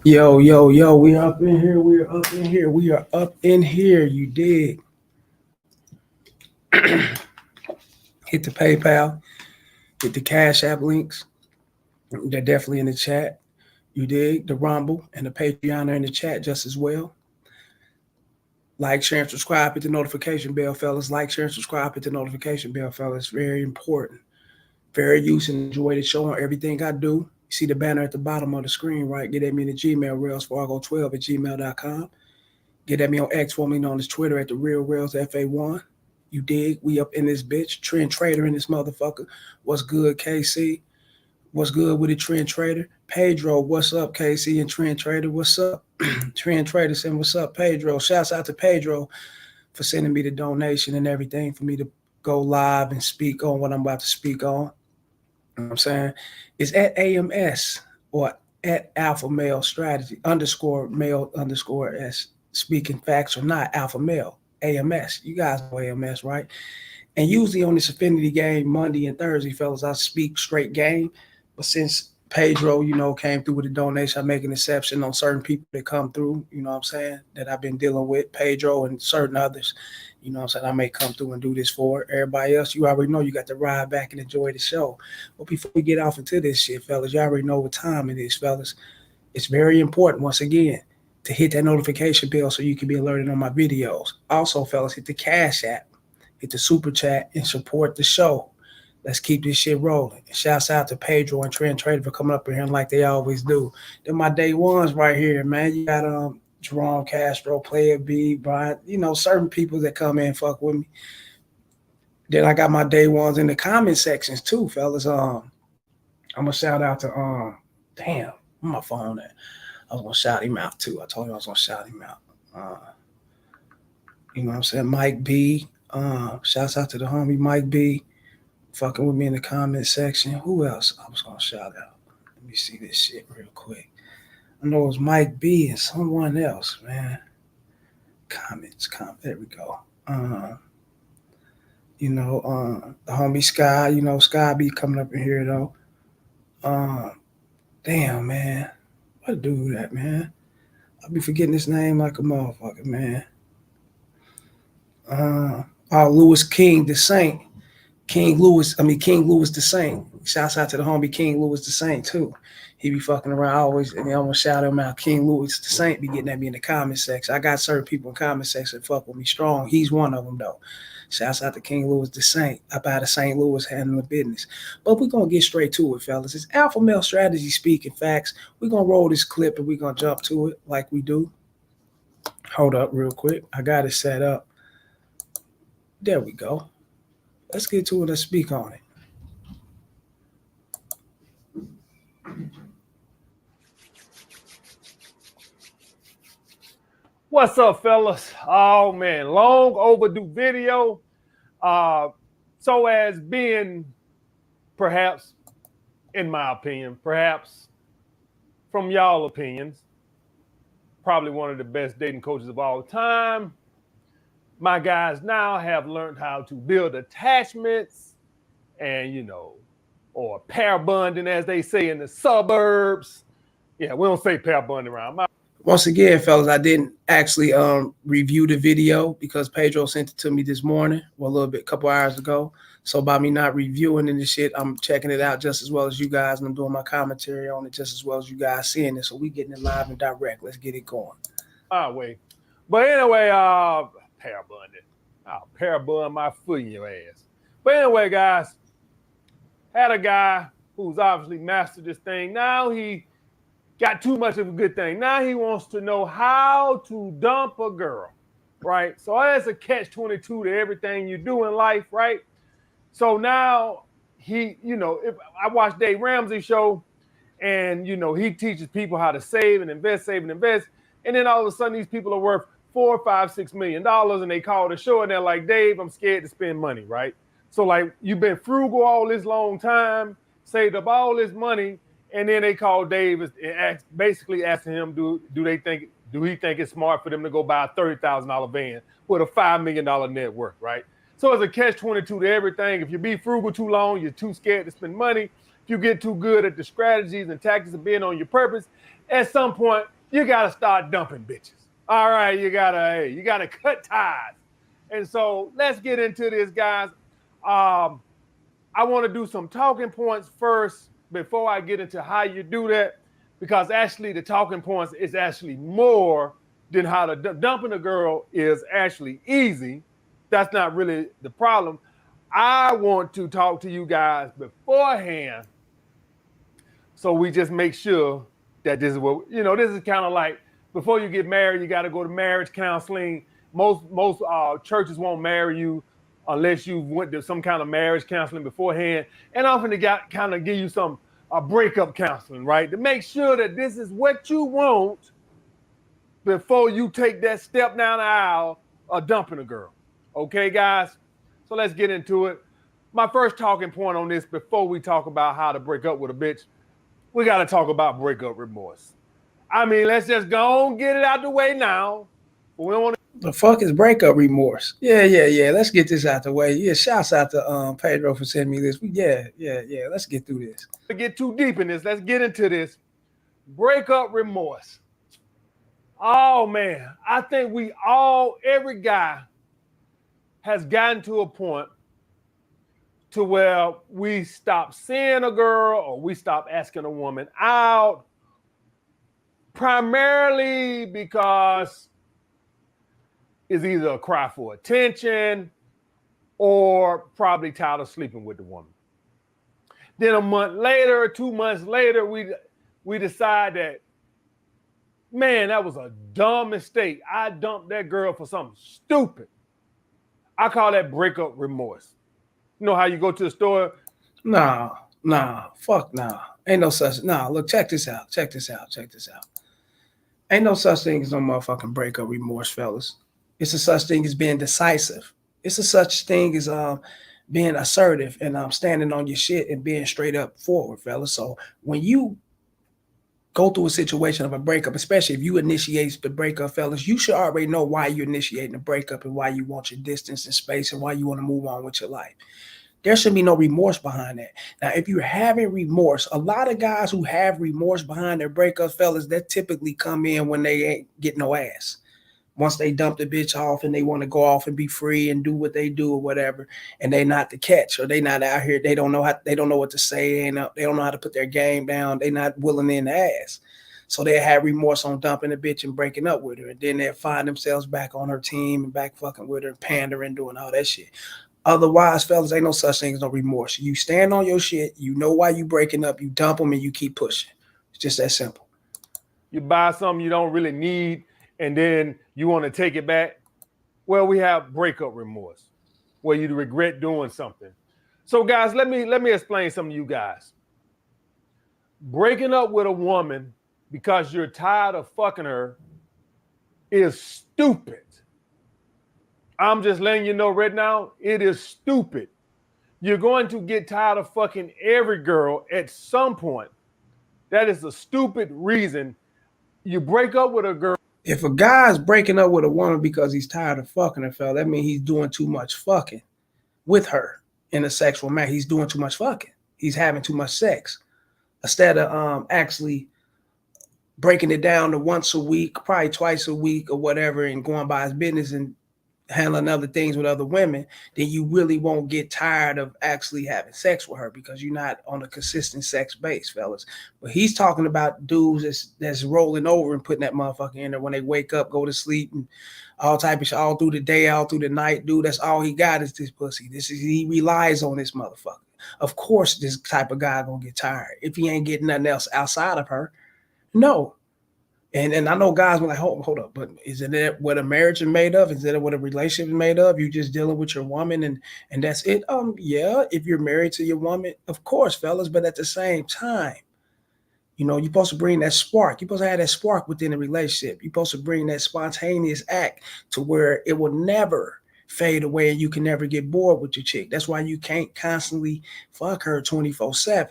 Yo, yo, yo, we are up in here. We are up in here. We are up in here. You dig? Hit the PayPal, hit the Cash App links. They're definitely in the chat. You dig? The Rumble and the Patreon are in the chat just as well. Like, share, and subscribe. Hit the notification bell, fellas. Like, share, and subscribe. Hit the notification bell, fellas. Very important. Very useful. Enjoy the show on everything I do. You see the banner at the bottom of the screen, right? Get at me in the Gmail, railsfargo12 at gmail.com. Get at me on X, formerly known as Twitter, at the Real Rails FA1. You dig? We up in this bitch. Trend Trader in this motherfucker. What's good, KC? What's good with the Trend Trader? Pedro, what's up, KC and Trend Trader? What's up? Trend Trader saying, what's up, Pedro? Shouts out to Pedro for sending me the donation and everything for me to go live and speak on what I'm about to speak on. You know what I'm saying? It's at AMS or at Alpha Male Strategy _male_s speaking facts or not alpha male AMS. You guys know AMS, right? And usually on this Infiniti Game Monday and Thursday, fellas, I speak straight game. But since Pedro, came through with a donation, I make an exception on certain people that come through, you know what I'm saying, that I've been dealing with, Pedro and certain others. You know what I'm saying? I may come through and do this for everybody else. You already know you got to ride back and enjoy the show. But before we get off into this shit, fellas, you already know what time it is, fellas. It's very important, once again, to hit that notification bell so you can be alerted on my videos. Also, fellas, hit the Cash App, hit the Super Chat, and support the show. Let's keep this shit rolling. And shouts out to Pedro and Trend Trader for coming up in here like they always do. They're my day ones right here, man. You got Jerome Castro, Player B, Brian, certain people that come in fuck with me. Then I got my day ones in the comment sections too, fellas. I'm gonna shout out to damn, where my phone at? I was gonna shout him out too. I told you I was gonna shout him out. You know what I'm saying? Mike B. Shouts out to the homie Mike B. Fucking with me in the comment section. Who else I was gonna shout out? Let me see this shit real quick. I know it was Mike B and someone else, man. Comments. There we go. The homie Sky, Sky be coming up in here though. Damn, man. What dude that, man? I'll be forgetting his name like a motherfucker, man. Lewis King the Saint. King Louis the Saint. Shouts out to the homie King Louis the Saint too. He be fucking around always, and I'm gonna shout him out. King Louis the Saint be getting at me in the comment section. I got certain people in the comment section that fuck with me strong. He's one of them though. Shouts out to King Louis the Saint up out of St. Louis handling business. But we're gonna get straight to it, fellas. It's Alpha Male Strategy speaking facts. We're gonna roll this clip and we're gonna jump to it like we do. Hold up real quick. I got it set up. There we go. Let's get to it. Let's speak on it. What's up, fellas? Oh, man, long overdue video. So as being, perhaps, in my opinion, perhaps from y'all opinions, probably one of the best dating coaches of all time. My guys now have learned how to build attachments and, or pair bonding, as they say in the suburbs. Yeah, we don't say pair bonding around. Once again, fellas, I didn't actually review the video because Pedro sent it to me this morning, a couple hours ago. So by me not reviewing this shit, I'm checking it out just as well as you guys, and I'm doing my commentary on it just as well as you guys seeing it. So we getting it live and direct. Let's get it going. Wait. But anyway, pair bonding. I'll pair bond my foot in your ass. But anyway, guys, had a guy who's obviously mastered this thing. Now he got too much of a good thing. Now he wants to know how to dump a girl, right? So that's a catch-22 to everything you do in life, right? So now he, if I watch Dave Ramsey's show and, he teaches people how to save and invest. And then all of a sudden these people are worth $4, $5, $6 million and they call the show and they're like, Dave, I'm scared to spend money, right? So like you've been frugal all this long time, saved up all this money, and then they call Dave and basically asking him, do he think it's smart for them to go buy a $30,000 van with a $5 million net worth, right? So it's a catch-22 to everything. If you be frugal too long, you're too scared to spend money. If you get too good at the strategies and tactics of being on your purpose, at some point you gotta start dumping bitches. All right, you gotta cut ties. And so let's get into this, guys. Um, I want to do some talking points first before I get into how you do that, because actually the talking points is actually more than how to dumping a girl is actually easy. That's not really the problem. I want to talk to you guys beforehand, so we just make sure that this is what this is kind of like before you get married, you got to go to marriage counseling. Most churches won't marry you unless you went to some kind of marriage counseling beforehand, and often they got kind of give you some breakup counseling, right, to make sure that this is what you want before you take that step down the aisle of dumping a girl. Okay, guys? So let's get into it. My first talking point on this before we talk about how to break up with a bitch, we got to talk about breakup remorse. I mean, let's just go and get it out the way now. We don't want The fuck is breakup remorse? Yeah. Let's get this out the way. Yeah, shouts out to Pedro for sending me this. Yeah. Let's get through this. to get too deep in this. Let's get into this. Breakup remorse. Oh, man. I think every guy has gotten to a point to where we stop seeing a girl or we stop asking a woman out, primarily because it's either a cry for attention or probably tired of sleeping with the woman. Then a month later, 2 months later, we decide that, man, that was a dumb mistake. I dumped that girl for something stupid. I call that breakup remorse. You know how you go to the store? Nah, fuck nah. Ain't no such. Nah, look, check this out. Ain't no such thing as no motherfucking breakup remorse, fellas. It's a such thing as being decisive. It's a such thing as being assertive and standing on your shit and being straight up forward, fellas. So when you go through a situation of a breakup, especially if you initiate the breakup, fellas, you should already know why you're initiating the breakup and why you want your distance and space and why you want to move on with your life. There should be no remorse behind that. Now, if you're having remorse, a lot of guys who have remorse behind their breakup, fellas, that typically come in when they ain't get no ass. Once they dump the bitch off and they want to go off and be free and do what they do or whatever, and they not the catch, or they not out here, they don't know what to say, and they don't know how to put their game down, they not willing in the ass. So they have remorse on dumping the bitch and breaking up with her, and then they'll find themselves back on her team and back fucking with her, pandering, doing all that shit. Otherwise, fellas, ain't no such thing as no remorse. You stand on your shit. You know why you breaking up. You dump them and you keep pushing. It's just that simple. You buy something you don't really need and then you want to take it back. Well, we have breakup remorse where you regret doing something. So, guys, let me explain something to you guys. Breaking up with a woman because you're tired of fucking her is stupid. I'm just letting you know right now, it is stupid. You're going to get tired of fucking every girl at some point. That is a stupid reason. You break up with a girl. If a guy's breaking up with a woman because he's tired of fucking her, fella, that means he's doing too much fucking with her in a sexual manner. He's doing too much fucking. He's having too much sex. Instead of actually breaking it down to once a week, probably twice a week or whatever, and going by his business and handling other things with other women, then you really won't get tired of actually having sex with her because you're not on a consistent sex base, fellas. But he's talking about dudes that's rolling over and putting that motherfucker in there when they wake up, go to sleep, and all type of shit, all through the day, all through the night. Dude, that's all he got is this pussy. He relies on this motherfucker. Of course, this type of guy gonna get tired if he ain't getting nothing else outside of her. No. And I know guys were like, hold up, but is it what a marriage is made of? Is it what a relationship is made of? You just dealing with your woman and that's it? Yeah, if you're married to your woman, of course, fellas, but at the same time, you're supposed to bring that spark. You're supposed to have that spark within a relationship. You're supposed to bring that spontaneous act to where it will never fade away and you can never get bored with your chick. That's why you can't constantly fuck her 24/7.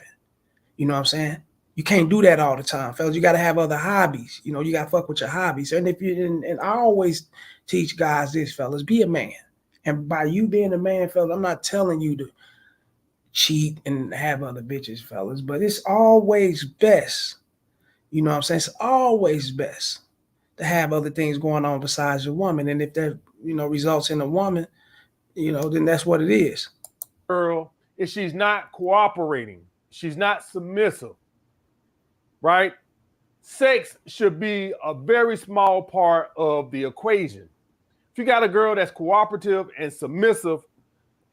You know what I'm saying? You can't do that all the time, fellas. You got to have other hobbies. You got to fuck with your hobbies. And and I always teach guys this, fellas, be a man. And by you being a man, fellas, I'm not telling you to cheat and have other bitches, fellas. But it's always best, you know what I'm saying? It's always best to have other things going on besides your woman. And if that, results in a woman, then that's what it is. Girl, if she's not cooperating, she's not submissive, right? Sex should be a very small part of the equation. If you got a girl that's cooperative and submissive,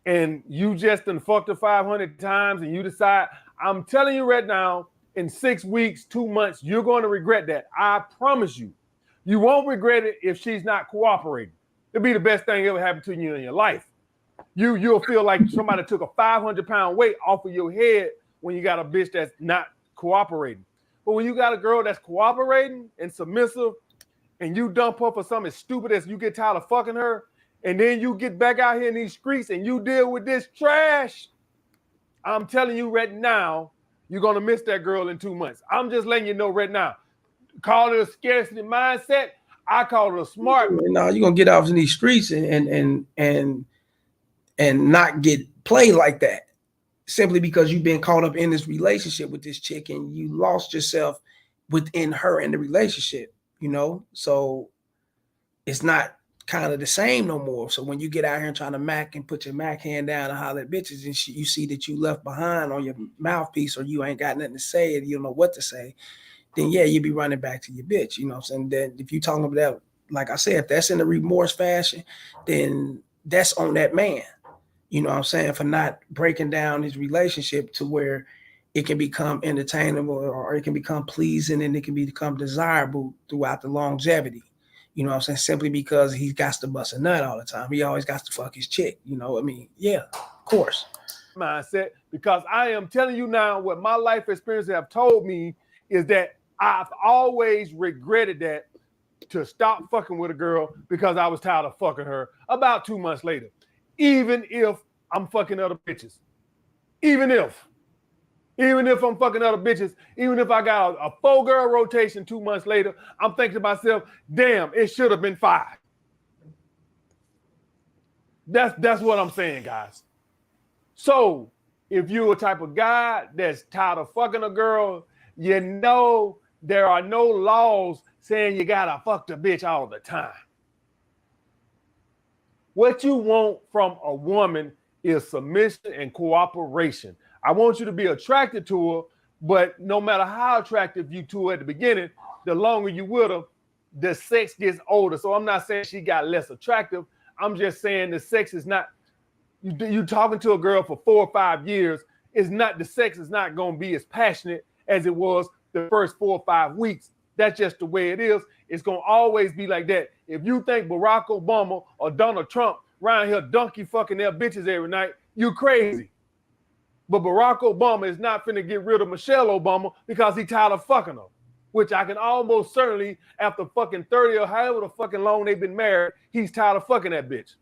and you just done fucked her 500 times, and you decide, I'm telling you right now, in 6 weeks, 2 months, you're going to regret that. I promise you. You won't regret it if she's not cooperating. It'll be the best thing ever happened to you in your life. You'll feel like somebody took a 500-pound weight off of your head when you got a bitch that's not cooperating. But when you got a girl that's cooperating and submissive, and you dump her for something as stupid as you get tired of fucking her, and then you get back out here in these streets and you deal with this trash, I'm telling you right now, you're going to miss that girl in 2 months. I'm just letting you know right now. Call it a scarcity mindset. I call it a smart. No, you're going to get off in these streets and not get played like that simply because you've been caught up in this relationship with this chick and you lost yourself within her in the relationship, so it's not kind of the same no more. So when you get out here and trying to mac and put your mac hand down and holler at bitches and you see that you left behind on your mouthpiece or you ain't got nothing to say and you don't know what to say, then yeah, you be running back to your bitch, you know what I'm saying? Then if you talking about that, like I said, if that's in a remorse fashion, then that's on that man, you know what I'm saying, for not breaking down his relationship to where it can become entertainable or it can become pleasing and it can become desirable throughout the longevity. You know what I'm saying? Simply because he's got to bust a nut all the time. He always got to fuck his chick. You know what I mean? Yeah, of course. Mindset, because I am telling you now what my life experiences have told me is that I've always regretted that to stop fucking with a girl because I was tired of fucking her about 2 months later. Even if I'm fucking other bitches. Even if I'm fucking other bitches, even if I got a 4-girl rotation 2 months later, I'm thinking to myself, damn, it should have been 5. That's what I'm saying, guys. So if you're a type of guy that's tired of fucking a girl, you know there are no laws saying you gotta fuck the bitch all the time. What you want from a woman is submission and cooperation. I want you to be attracted to her, but no matter how attractive you to her at the beginning, the longer you with her, the sex gets older. So I'm not saying she got less attractive. I'm just saying the sex is not, you talking to a girl for 4 or 5 years, the sex is not going to be as passionate as it was the first 4 or 5 weeks. That's just the way it is. It's going to always be like that. If you think Barack Obama or Donald Trump around here donkey fucking their bitches every night, you crazy. But Barack Obama is not finna get rid of Michelle Obama because he tired of fucking her, which I can almost certainly, after fucking 30 or however the fucking long they've been married, he's tired of fucking that bitch.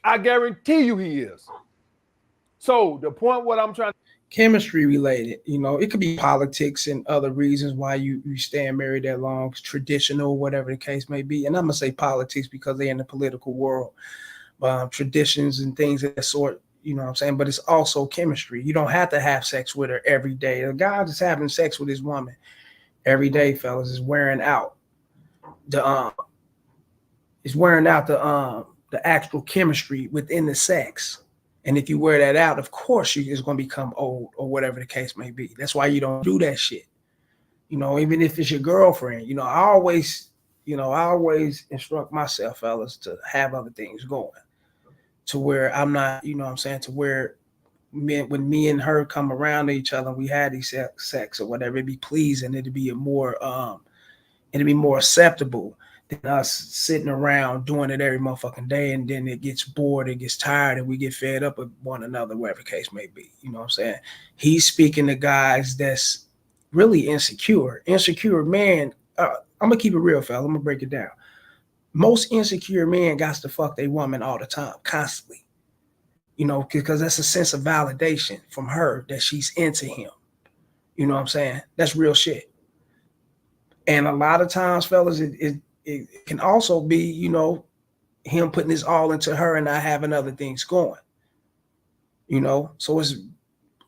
I guarantee you he is. So the point what I'm trying to... Chemistry related, it could be politics and other reasons why you staying married that long, traditional, whatever the case may be. And I'm going to say politics because they're in the political world, traditions and things of that sort. You know what I'm saying? But it's also chemistry. You don't have to have sex with her every day. A guy that's having sex with his woman every day, fellas, is wearing out the actual chemistry within the sex. And if you wear that out, of course you're just gonna become old or whatever the case may be. That's why you don't do that shit. Even if it's your girlfriend, I always instruct myself, fellas, to have other things going. To where I'm not, to where when me and her come around to each other and we had these sex or whatever, it'd be pleasing, it'd be more acceptable than us sitting around doing it every motherfucking day, and then it gets bored, it gets tired, and we get fed up with one another, whatever the case may be. You know what I'm saying? He's speaking to guys that's really insecure. Insecure man, I'm gonna keep it real, fella. I'm gonna break it down. Most insecure men got to fuck their woman all the time, constantly. Because that's a sense of validation from her that she's into him. You know what I'm saying? That's real shit. And a lot of times, fellas, it can also be, him putting his all into her and not having other things going. So it's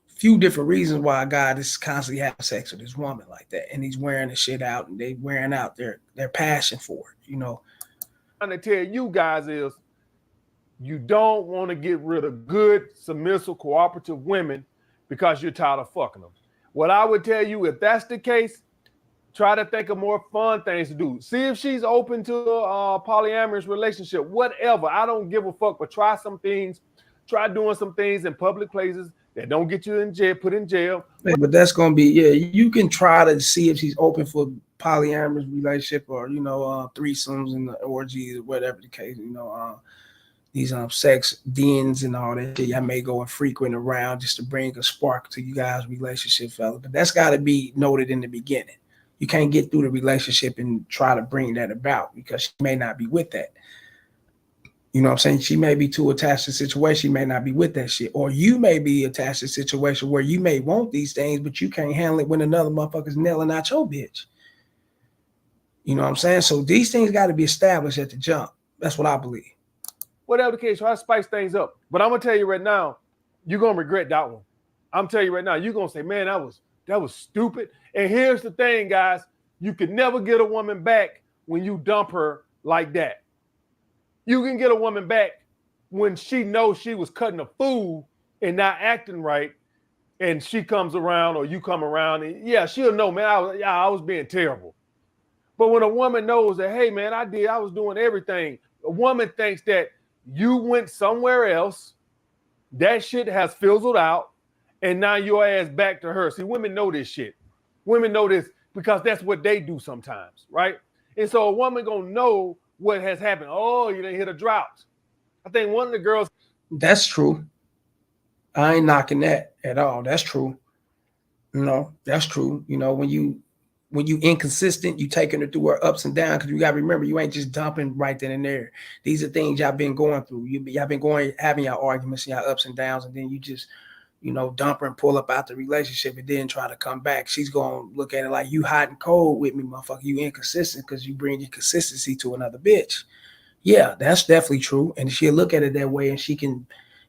few different reasons why a guy is constantly having sex with his woman like that, and he's wearing the shit out, and they wearing out their passion for it. I'm trying to tell you guys is you don't want to get rid of good, submissive, cooperative women because you're tired of fucking them. What I would tell you, if that's the case, try to think of more fun things to do. See if she's open to a polyamorous relationship, whatever. I don't give a fuck, but try some things. Try doing some things in public places that don't get you in jail, put in jail. But that's gonna be, yeah. You can try to see if she's open for polyamorous relationship, or threesomes and the orgies or whatever the case. These sex dens and all that shit. Y'all may go and frequent around just to bring a spark to you guys' relationship, fella. But that's got to be noted in the beginning. You can't get through the relationship and try to bring that about because she may not be with that. You know what I'm saying? She may be too attached to the situation. She may not be with that shit. Or you may be attached to a situation where you may want these things, but you can't handle it when another motherfucker's nailing out your bitch. You know what I'm saying? So these things got to be established at the jump. That's what I believe. Whatever the case, try to spice things up. But I'm going to tell you right now, you're going to regret that one. I'm telling you right now, you're going to say, man, that was stupid. And here's the thing, guys. You can never get a woman back when you dump her like that. You can get a woman back when she knows she was cutting a fool and not acting right, and she comes around or you come around, and yeah, she'll know, man, I was being terrible. But when a woman knows that, hey, man, I was doing everything, a woman thinks that you went somewhere else, that shit has fizzled out, and now your ass back to her. See, women know this shit. Women know this because that's what they do sometimes, right? And so a woman gonna know what has happened. Oh, you didn't hit a drought. I think one of the girls. That's true. I ain't knocking that at all. That's true. That's true. When you inconsistent, you taking her through her ups and downs, because you gotta remember, you ain't just dumping right then and there. These are things y'all been going through. Y'all been having your arguments and your ups and downs, and then you just dump her and pull up out the relationship and then try to come back. She's gonna look at it like, you hot and cold with me, motherfucker. You inconsistent because you bring your consistency to another bitch. Yeah, that's definitely true. And she'll look at it that way, and she can,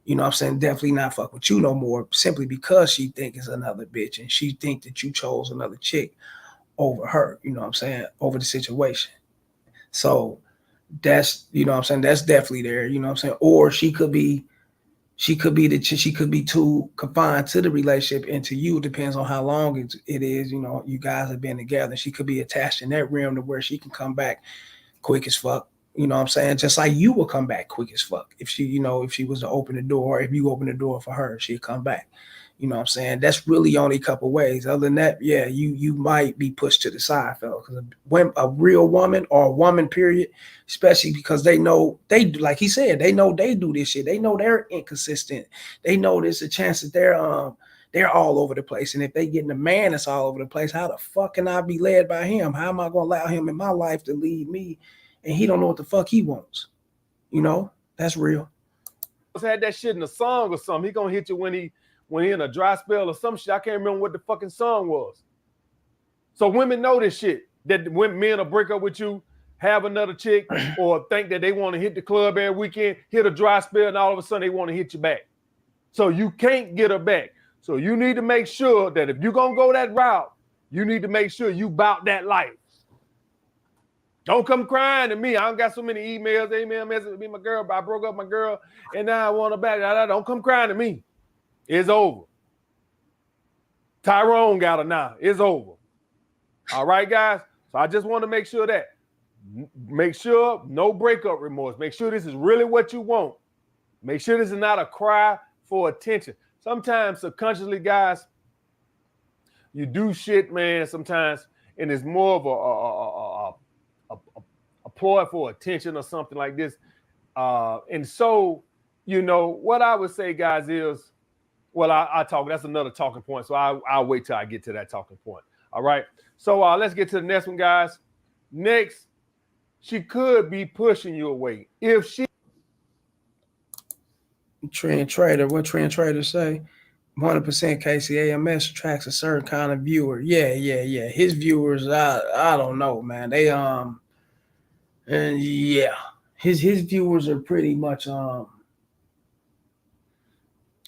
definitely not fuck with you no more, simply because she think it's another bitch, and she think that you chose another chick over her, over the situation. So that's, that's definitely there, or she could be too confined to the relationship and to you. It depends on how long it is, you guys have been together. She could be attached in that realm to where she can come back quick as fuck. Just like you will come back quick as fuck. If she, if she was to open the door, if you open the door for her, she'd come back. That's really only a couple ways. Other than that, yeah, you might be pushed to the side, fella. Because when a real woman, or a woman, period, especially because they know like he said, they know they do this shit. They know they're inconsistent. They know there's a chance that they're all over the place. And if they getting a man that's all over the place, how the fuck can I be led by him? How am I gonna allow him in my life to lead me? And he don't know what the fuck he wants. That's real. Had that shit in a song or something. He gonna hit you when he in a dry spell or some shit. I can't remember what the fucking song was. So women know this shit. That when men will break up with you, have another chick, or think that they want to hit the club every weekend, hit a dry spell, and all of a sudden they want to hit you back. So you can't get her back. So you need to make sure that if you're gonna go that route, you need to make sure you bout that life. Don't come crying to me. I don't got so many emails, messages with me, my girl, but I broke up with my girl, and now I want her back. Don't come crying to me. It's over. Tyrone got her now. It's over. All right, guys? So I just want to make sure that. Make sure no breakup remorse. Make sure this is really what you want. Make sure this is not a cry for attention. Sometimes subconsciously, guys, you do shit, man, sometimes, and it's more of a ploy for attention or something like this. And so, what I would say, guys, is, well, I talk. That's another talking point. So I'll wait till I get to that talking point. All right. So let's get to the next one, guys. Next, she could be pushing you away. If she. Trend trader. What trend traders say? 100% KCAMS attracts a certain kind of viewer. Yeah. His viewers, I don't know, man. They and yeah, his viewers are pretty much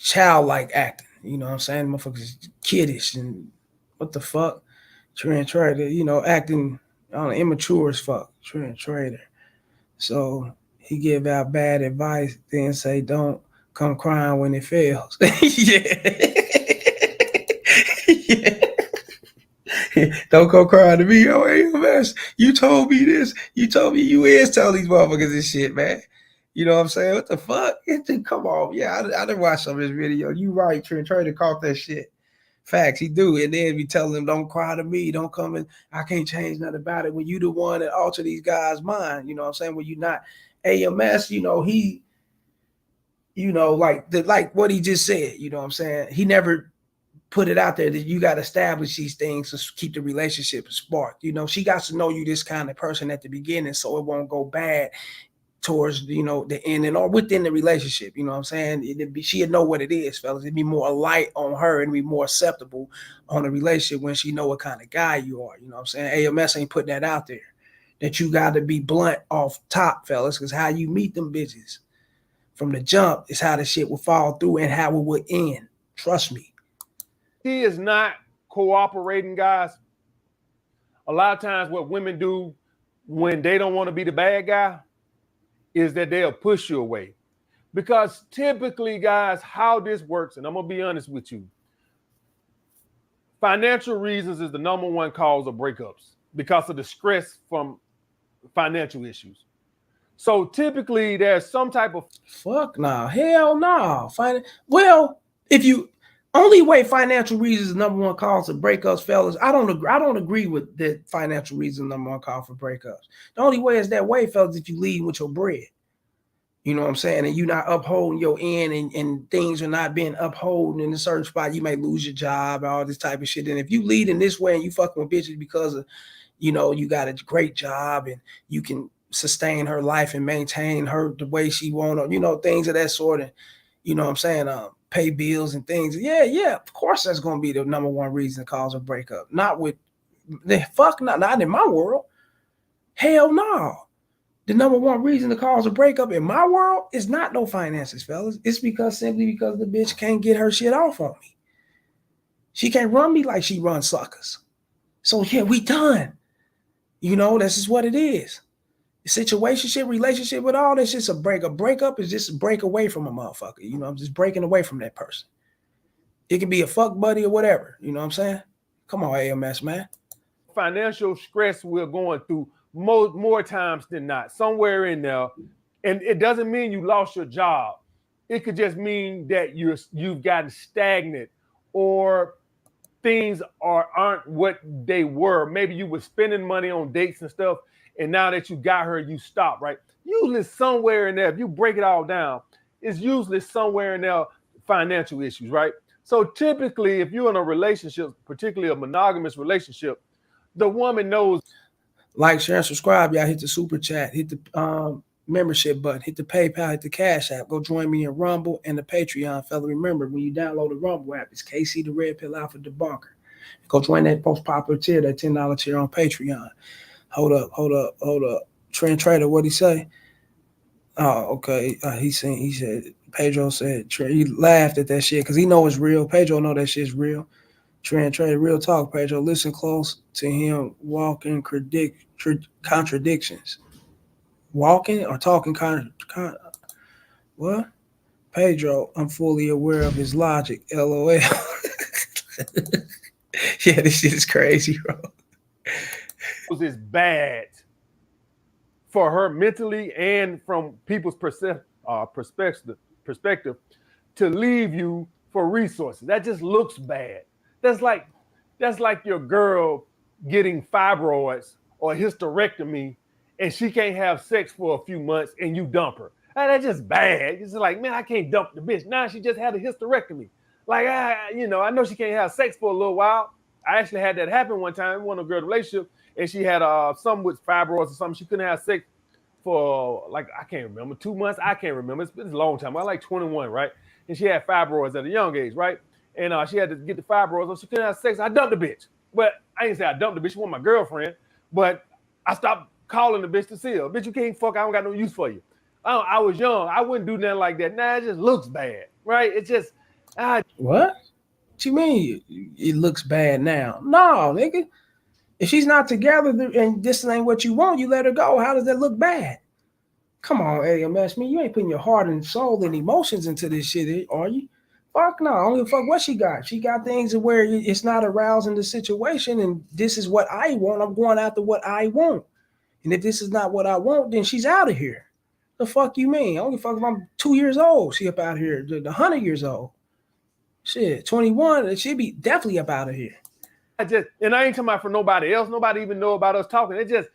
childlike acting. You know what I'm saying? Motherfuckers kiddish and what the fuck? Trent Trader, acting immature as fuck. Trent Trader. So he give out bad advice, then say don't come crying when it fails. Yeah. Yeah. Don't come crying to me. Oh, AMS, you told me this. You told me you is telling these motherfuckers this shit, man. You know what I'm saying? What the fuck? Come on. Yeah, I didn't watch some of his video. You right, Trent Trader caught that shit. Facts, he do. And then be telling them, don't cry to me. Don't come in. I can't change nothing about it. When you the one that alter these guys' mind, you know what I'm saying? When you not AMS, he, like what he just said, you know what I'm saying? He never put it out there that you got to establish these things to keep the relationship sparked. She got to know you this kind of person at the beginning so it won't go bad towards the ending or within the relationship. You know what I'm saying? She'd know what it is, fellas. It'd be more light on her and be more acceptable on the relationship when she know what kind of guy you are. You know what I'm saying? AMS ain't putting that out there. That you got to be blunt off top, fellas, because how you meet them bitches from the jump is how the shit will fall through and how it would end. Trust me. He is not cooperating, guys. A lot of times what women do when they don't want to be the bad guy is that they'll push you away. Because typically, guys, how this works, and I'm going to be honest with you, financial reasons is the number one cause of breakups because of the stress from financial issues. So typically, there's some type of fuck nah, hell nah. Well, if you only way financial reasons number one cause for breakups, fellas. I don't agree. I don't agree with that financial reason number one cause for breakups. The only way is that way, fellas, if you leave with your bread. You know what I'm saying? And you're not upholding your end and things are not being upheld in a certain spot, you may lose your job, all this type of shit. And if you lead in this way and you fucking with bitches because of, you got a great job and you can sustain her life and maintain her the way she want, or, things of that sort. And, you know what I'm saying? Pay bills and things. Yeah. Of course that's going to be the number one reason to cause a breakup. Not with, not in my world. Hell no. The number one reason to cause a breakup in my world is not no finances, fellas. It's simply because the bitch can't get her shit off on me. She can't run me like she runs suckers. So yeah, we done. This is what it is. Situationship, relationship, with all this, just a break. A breakup is just a break away from a motherfucker. I'm just breaking away from that person. It can be a fuck buddy or whatever. You know what I'm saying? Come on, AMS, man. financial stress we're going through more times than not, somewhere in there. And it doesn't mean you lost your job. It could just mean that you've gotten stagnant, or things aren't what they were. Maybe you were spending money on dates and stuff, and now that you got her, you stop, right? Usually somewhere in there, if you break it all down, it's usually somewhere in there financial issues, right? So typically, if you're in a relationship, particularly a monogamous relationship, the woman knows. Like, share, and subscribe. Y'all hit the super chat, hit the membership button, hit the PayPal, hit the Cash App. Go join me in Rumble and the Patreon, fella. Remember, when you download the Rumble app, it's KC the Red Pill Alpha Debunker. Go join that most popular tier, that $10 tier on Patreon. Hold up. Trent Trader, what'd he say? Oh, okay. He said, Pedro said, he laughed at that shit because he know it's real. Pedro know that shit's real. Trent Trader, real talk, Pedro. Listen close to him walking contradictions. Walking or talking what? Pedro, I'm fully aware of his logic. LOL. Yeah, this shit is crazy, bro. Is bad for her mentally and from people's perspective to leave you for resources. That just looks bad. That's like your girl getting fibroids or hysterectomy and she can't have sex for a few months and you dump her. That's just bad. It's like, man, I can't dump the bitch. Now she just had a hysterectomy. Like, I know she can't have sex for a little while. I actually had that happen one time. We were in a girl relationship, and she had some with fibroids or something. She couldn't have sex for, like, I can't remember, 2 months. I can't remember. It's been a long time. I was like 21, right? And she had fibroids at a young age, right? And she had to get the fibroids, so she couldn't have sex. I dumped the bitch. But I didn't say I dumped the bitch. She wasn't my girlfriend. But I stopped calling the bitch to see her. Bitch, you can't fuck. I don't got no use for you. I was young. I wouldn't do nothing like that. Nah, it just looks bad, right? It just, What? What you mean? It looks bad now? No, nigga. If she's not together and this ain't what you want, you let her go. How does that look bad? Come on, AMS, man. You ain't putting your heart and soul and emotions into this shit, are you? Fuck no. I don't give a fuck what she got. She got things where it's not arousing the situation, and this is what I want. I'm going after what I want. And if this is not what I want, then she's out of here. The fuck you mean? I don't give a fuck if I'm 2 years old. She up out here, the 100 years old. Shit, 21. She'd be definitely up out of here. And I ain't talking about for nobody else. Nobody even know about us talking. It just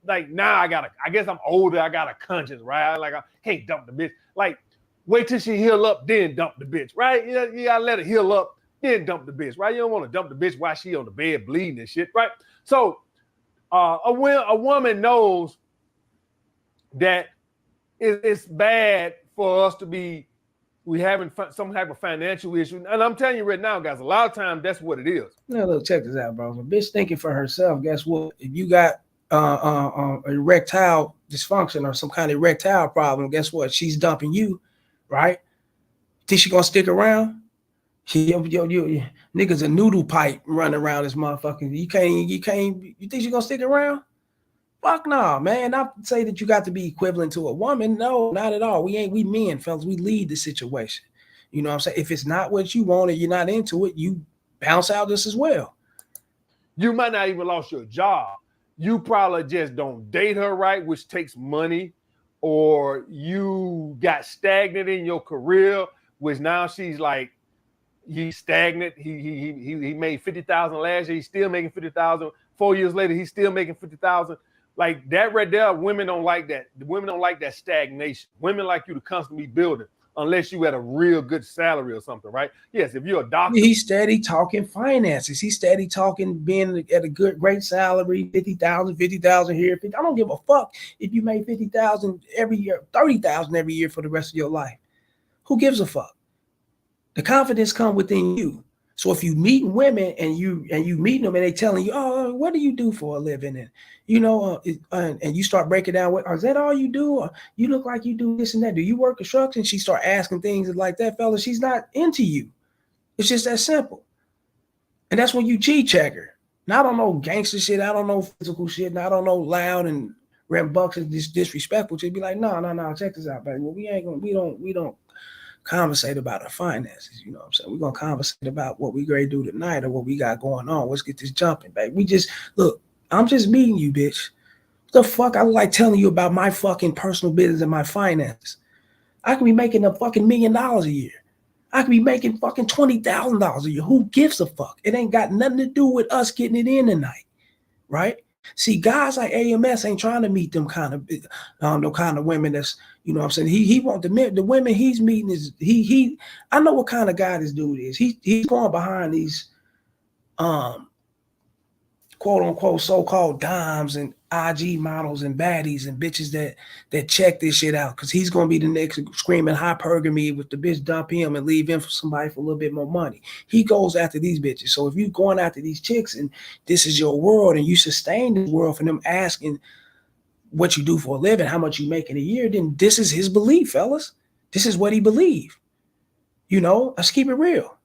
like now I guess I'm older. I got a conscience, right? Like I can't dump the bitch. Like wait till she heal up, then dump the bitch, right? You gotta let her heal up, then dump the bitch, right? You don't want to dump the bitch while she on the bed bleeding and shit, right? So a woman knows that it's bad for us to be having some type of financial issue. And I'm telling you right now, guys, a lot of times that's what it is. Now, look, check this out, bro. If a bitch thinking for herself, guess what? If you got erectile dysfunction or some kind of erectile problem, guess what? She's dumping you, right? Think she gonna stick around? Niggas a noodle pipe running around this motherfucker. You think she gonna stick around? Fuck no, man. Not say that you got to be equivalent to a woman. No, not at all. We men, fellas. We lead the situation. You know what I'm saying? If it's not what you want or you're not into it, you bounce out just as well. You might not even lost your job. You probably just don't date her right, which takes money, or you got stagnant in your career, which now she's like, he's stagnant. He made 50,000 last year. He's still making 50,000. 4 years later, he's still making 50,000. Like that right there, women don't like that. The women don't like that stagnation. Women like you to constantly be building, unless you had a real good salary or something, right? Yes, if you're a doctor. He's steady talking finances. He's steady talking being at a great salary, 50,000 here. 50. I don't give a fuck if you made 50,000 every year, 30,000 every year for the rest of your life. Who gives a fuck? The confidence comes within you. So if you meet women and you meet them and they telling you, oh, what do you do for a living? And and you start breaking down, is that all you do? Or you look like you do this and that. Do you work construction? She start asking things like that, fella. She's not into you. It's just that simple. And that's when you G-check her. Now I don't know gangster shit. I don't know physical shit. And I don't know loud and rambunctious, disrespectful. She'd be like, no, check this out, baby. Well, we don't conversate about our finances. You know what I'm saying? We're gonna conversate about what we gonna do tonight or what we got going on. Let's get this jumping, baby. We just look, I'm just meeting you, bitch. What the fuck? I like telling you about my fucking personal business and my finances. I could be making a fucking $1 million a year. I could be making fucking $20,000 a year. Who gives a fuck? It ain't got nothing to do with us getting it in tonight, right? See, guys like AMS ain't trying to meet them kind of no kind of women that's, you know what I'm saying? He want the women he's meeting is he I know what kind of guy this dude is. He's going behind these quote unquote so-called dimes and IG models and baddies and bitches that check this shit out, because he's gonna be the next screaming hypergamy with the bitch dump him and leave him for somebody for a little bit more money. He goes after these bitches. So if you going after these chicks and this is your world and you sustain this world for them asking what you do for a living, how much you make in a year, then this is his belief, fellas. This is what he believe. You know, let's keep it real.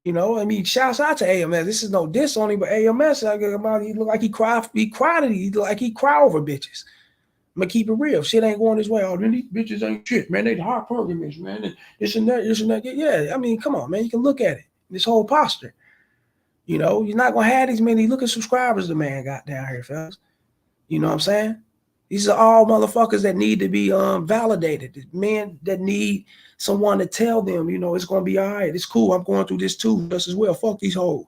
You know, I mean, shouts out to AMS. This is no diss on him, but AMS, he look like he cried like he cry over bitches. I'm gonna keep it real. Shit ain't going his way. Oh, these bitches ain't shit, man. They the hot programmers, man. And this and that. Yeah, I mean, come on, man. You can look at it. This whole posture. You know, you're not gonna have these many looking subscribers the man got down here, fellas. You know what I'm saying? These are all motherfuckers that need to be validated. Men that need someone to tell them, you know, it's gonna be all right. It's cool. I'm going through this too, just as well. Fuck these hoes.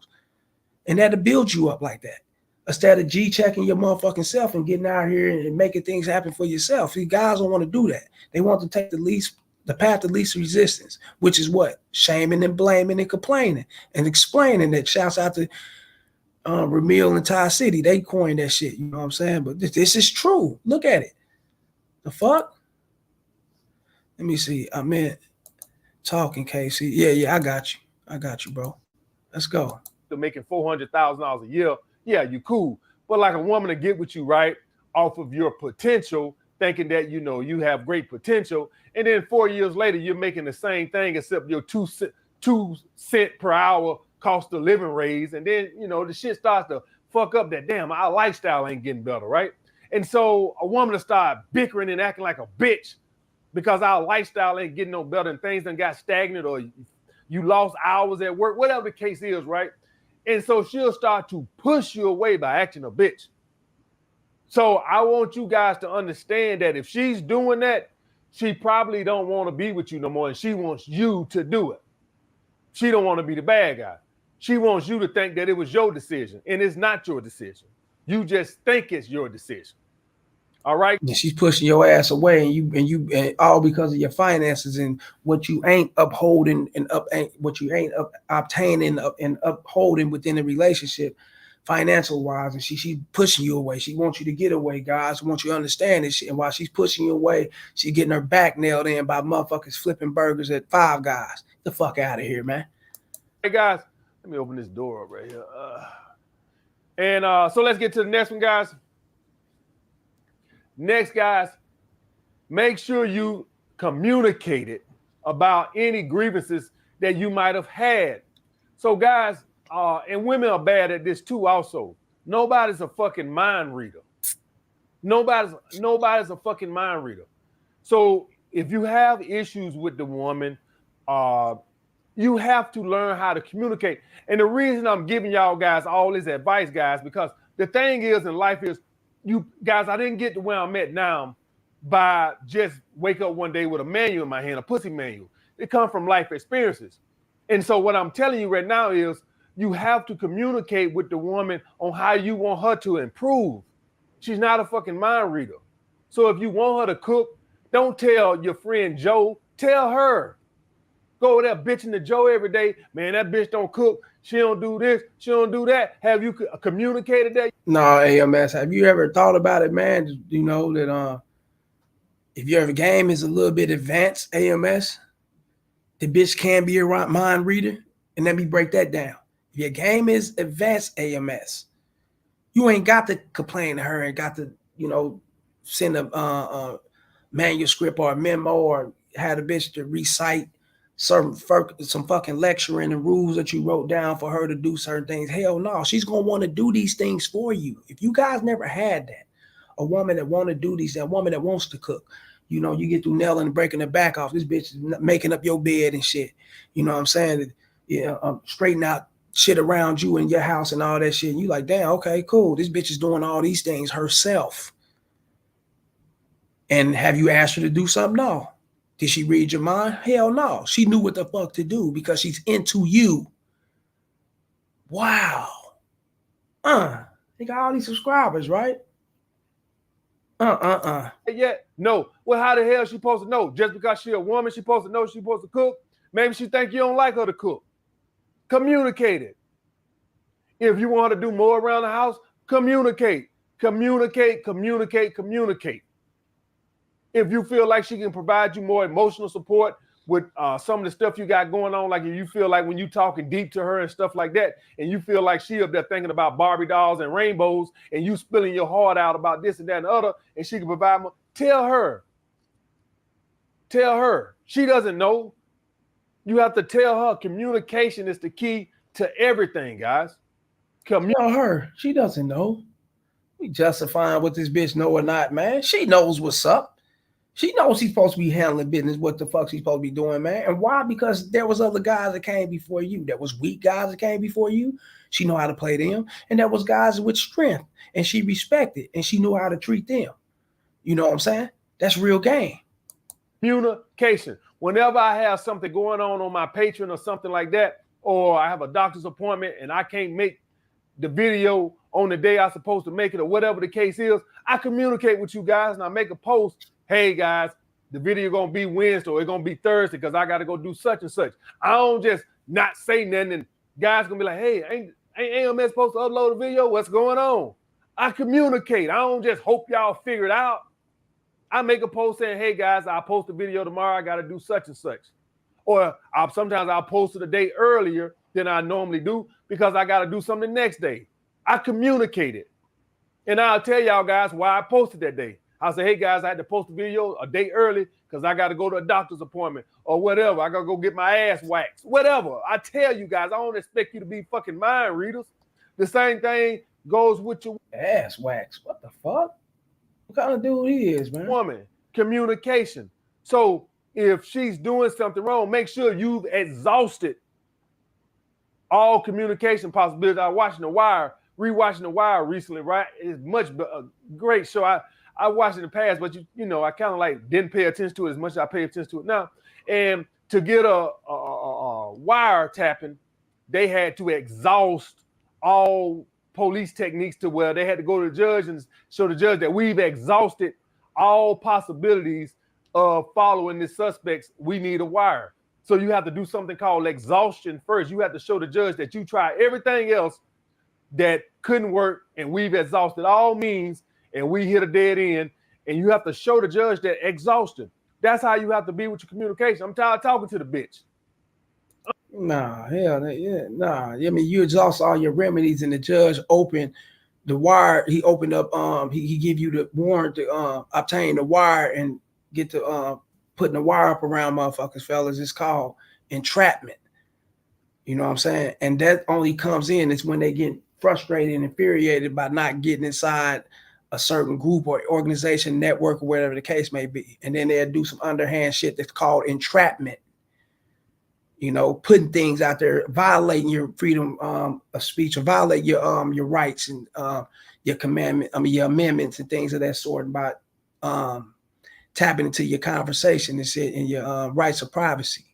And that'll build you up like that. Instead of G-checking your motherfucking self and getting out here and making things happen for yourself. These guys don't want to do that. They want to take the path of least resistance, which is what? Shaming and blaming and complaining and explaining that. Shouts out to Ramil and Ty City. They coined that shit. You know what I'm saying? But this is true. Look at it. The fuck? Let me see. I meant talking, Casey. Yeah, I got you, bro. Let's go. They're making $400,000 a year. Yeah, you cool. But like a woman to get with you, right, off of your potential, thinking that, you know, you have great potential. And then 4 years later, you're making the same thing, except you're 2 cents per hour cost of living raise. And then, the shit starts to fuck up that damn, our lifestyle ain't getting better, right? And so a woman to start bickering and acting like a bitch because our lifestyle ain't getting no better and things done got stagnant or you lost hours at work, whatever the case is, right? And so she'll start to push you away by acting a bitch. So I want you guys to understand that if she's doing that, she probably don't want to be with you no more, and she wants you to do it. She don't want to be the bad guy. She wants you to think that it was your decision, and it's not your decision. You just think it's your decision. All right. And she's pushing your ass away, and all because of your finances and what you ain't upholding and what you ain't obtaining and upholding within the relationship, financial wise. And she's pushing you away. She wants you to get away, guys. Wants you to understand this shit. And while she's pushing you away, she's getting her back nailed in by motherfuckers flipping burgers at Five Guys. Get the fuck out of here, man. Hey guys, let me open this door up right here. So let's get to the next one, guys. Next, guys, make sure you communicate about any grievances that you might have had. So, guys, and women are bad at this too also. Nobody's a fucking mind reader. Nobody's a fucking mind reader. So if you have issues with the woman, you have to learn how to communicate. And the reason I'm giving y'all guys all this advice, guys, because the thing is in life is, you guys, I didn't get to where I'm at now by just wake up one day with a manual in my hand, a pussy manual. It comes from life experiences. And so what I'm telling you right now is you have to communicate with the woman on how you want her to improve. She's not a fucking mind reader. So if you want her to cook, don't tell your friend Joe, tell her. Go over there bitching to Joe every day. Man, that bitch don't cook. She don't do this. She don't do that. Have you communicated that? No, AMS. Have you ever thought about it, man? You know that if your game is a little bit advanced, AMS, the bitch can be a mind reader. And let me break that down. If your game is advanced, AMS, you ain't got to complain to her and got to, send a manuscript or a memo or have a bitch to recite some fucking lecturing and rules that you wrote down for her to do certain things. Hell no, she's gonna want to do these things for you. If you guys never had that, a woman that want to do these, a woman that wants to cook, you get through nailing and breaking the back off. This bitch is making up your bed and shit. You know what I'm saying? Straighten out shit around you in your house and all that shit. And you like, damn, okay, cool. This bitch is doing all these things herself. And have you asked her to do something? No. Did she read your mind? Hell no. She knew what the fuck to do because she's into you. Wow. They got all these subscribers, right? Yeah, no. Well, how the hell is she supposed to know? Just because she a woman, she supposed to know she's supposed to cook? Maybe she think you don't like her to cook. Communicate it. If you want her to do more around the house, communicate. Communicate. If you feel like she can provide you more emotional support with some of the stuff you got going on, like if you feel like when you talking deep to her and stuff like that, and you feel like she up there thinking about Barbie dolls and rainbows, and you spilling your heart out about this and that and the other, and she can provide more, tell her. Tell her. She doesn't know. You have to tell her. Communication is the key to everything, guys. Tell her. She doesn't know. We justifying what this bitch know or not, man. She knows what's up. She knows she's supposed to be handling business, what the fuck she's supposed to be doing, man. And why? Because there was other guys that came before you. There was weak guys that came before you. She know how to play them. And there was guys with strength. And she respected. And she knew how to treat them. You know what I'm saying? That's real game. Communication. Whenever I have something going on my Patreon or something like that, or I have a doctor's appointment and I can't make the video on the day I'm supposed to make it or whatever the case is, I communicate with you guys and I make a post. Hey guys, the video gonna be Wednesday or it's gonna be Thursday because I gotta go do such and such. I don't just not say nothing and guys gonna be like, hey, ain't AMS supposed to upload a video? What's going on? I communicate. I don't just hope y'all figure it out. I make a post saying, hey guys, I'll post a video tomorrow. I gotta do such and such. Or sometimes I'll post it a day earlier than I normally do because I gotta do something the next day. I communicate it. And I'll tell y'all guys why I posted that day. I'll say, hey guys, I had to post a video a day early because I got to go to a doctor's appointment or whatever. I got to go get my ass waxed, whatever. I tell you guys, I don't expect you to be fucking mind readers. The same thing goes with your Ass wax. What the fuck? What kind of dude he is, man? woman. Communication. So if she's doing something wrong, make sure you've exhausted all communication possibilities. I was watching The Wire, rewatching The Wire recently, right? It's a great show. I watched it in the past, but you know, I kind of like didn't pay attention to it as much as I pay attention to it now. And to get a wire tapping, they had to exhaust all police techniques to where they had to go to the judge and show the judge that we've exhausted all possibilities of following the suspects. We need a wire. So you have to do something called exhaustion first. You have to show the judge that you tried everything else that couldn't work, and we've exhausted all means, and we hit a dead end. And you have to show the judge that exhaustion. That's how you have to be with your communication. I'm tired of talking to the bitch. Nah, hell, yeah, nah. I mean, you exhaust all your remedies, and the judge opened the wire. He opened up. He give you the warrant to obtain the wire and get to putting the wire up around motherfuckers, fellas. It's called entrapment. You know what I'm saying? And that only comes in is when they get frustrated and infuriated by not getting inside a certain group or organization, network, or whatever the case may be. And then they'll do some underhand shit that's called entrapment. You know, putting things out there, violating your freedom of speech, or violate your rights and your commandment, your amendments and things of that sort, about tapping into your conversation and shit and your rights of privacy.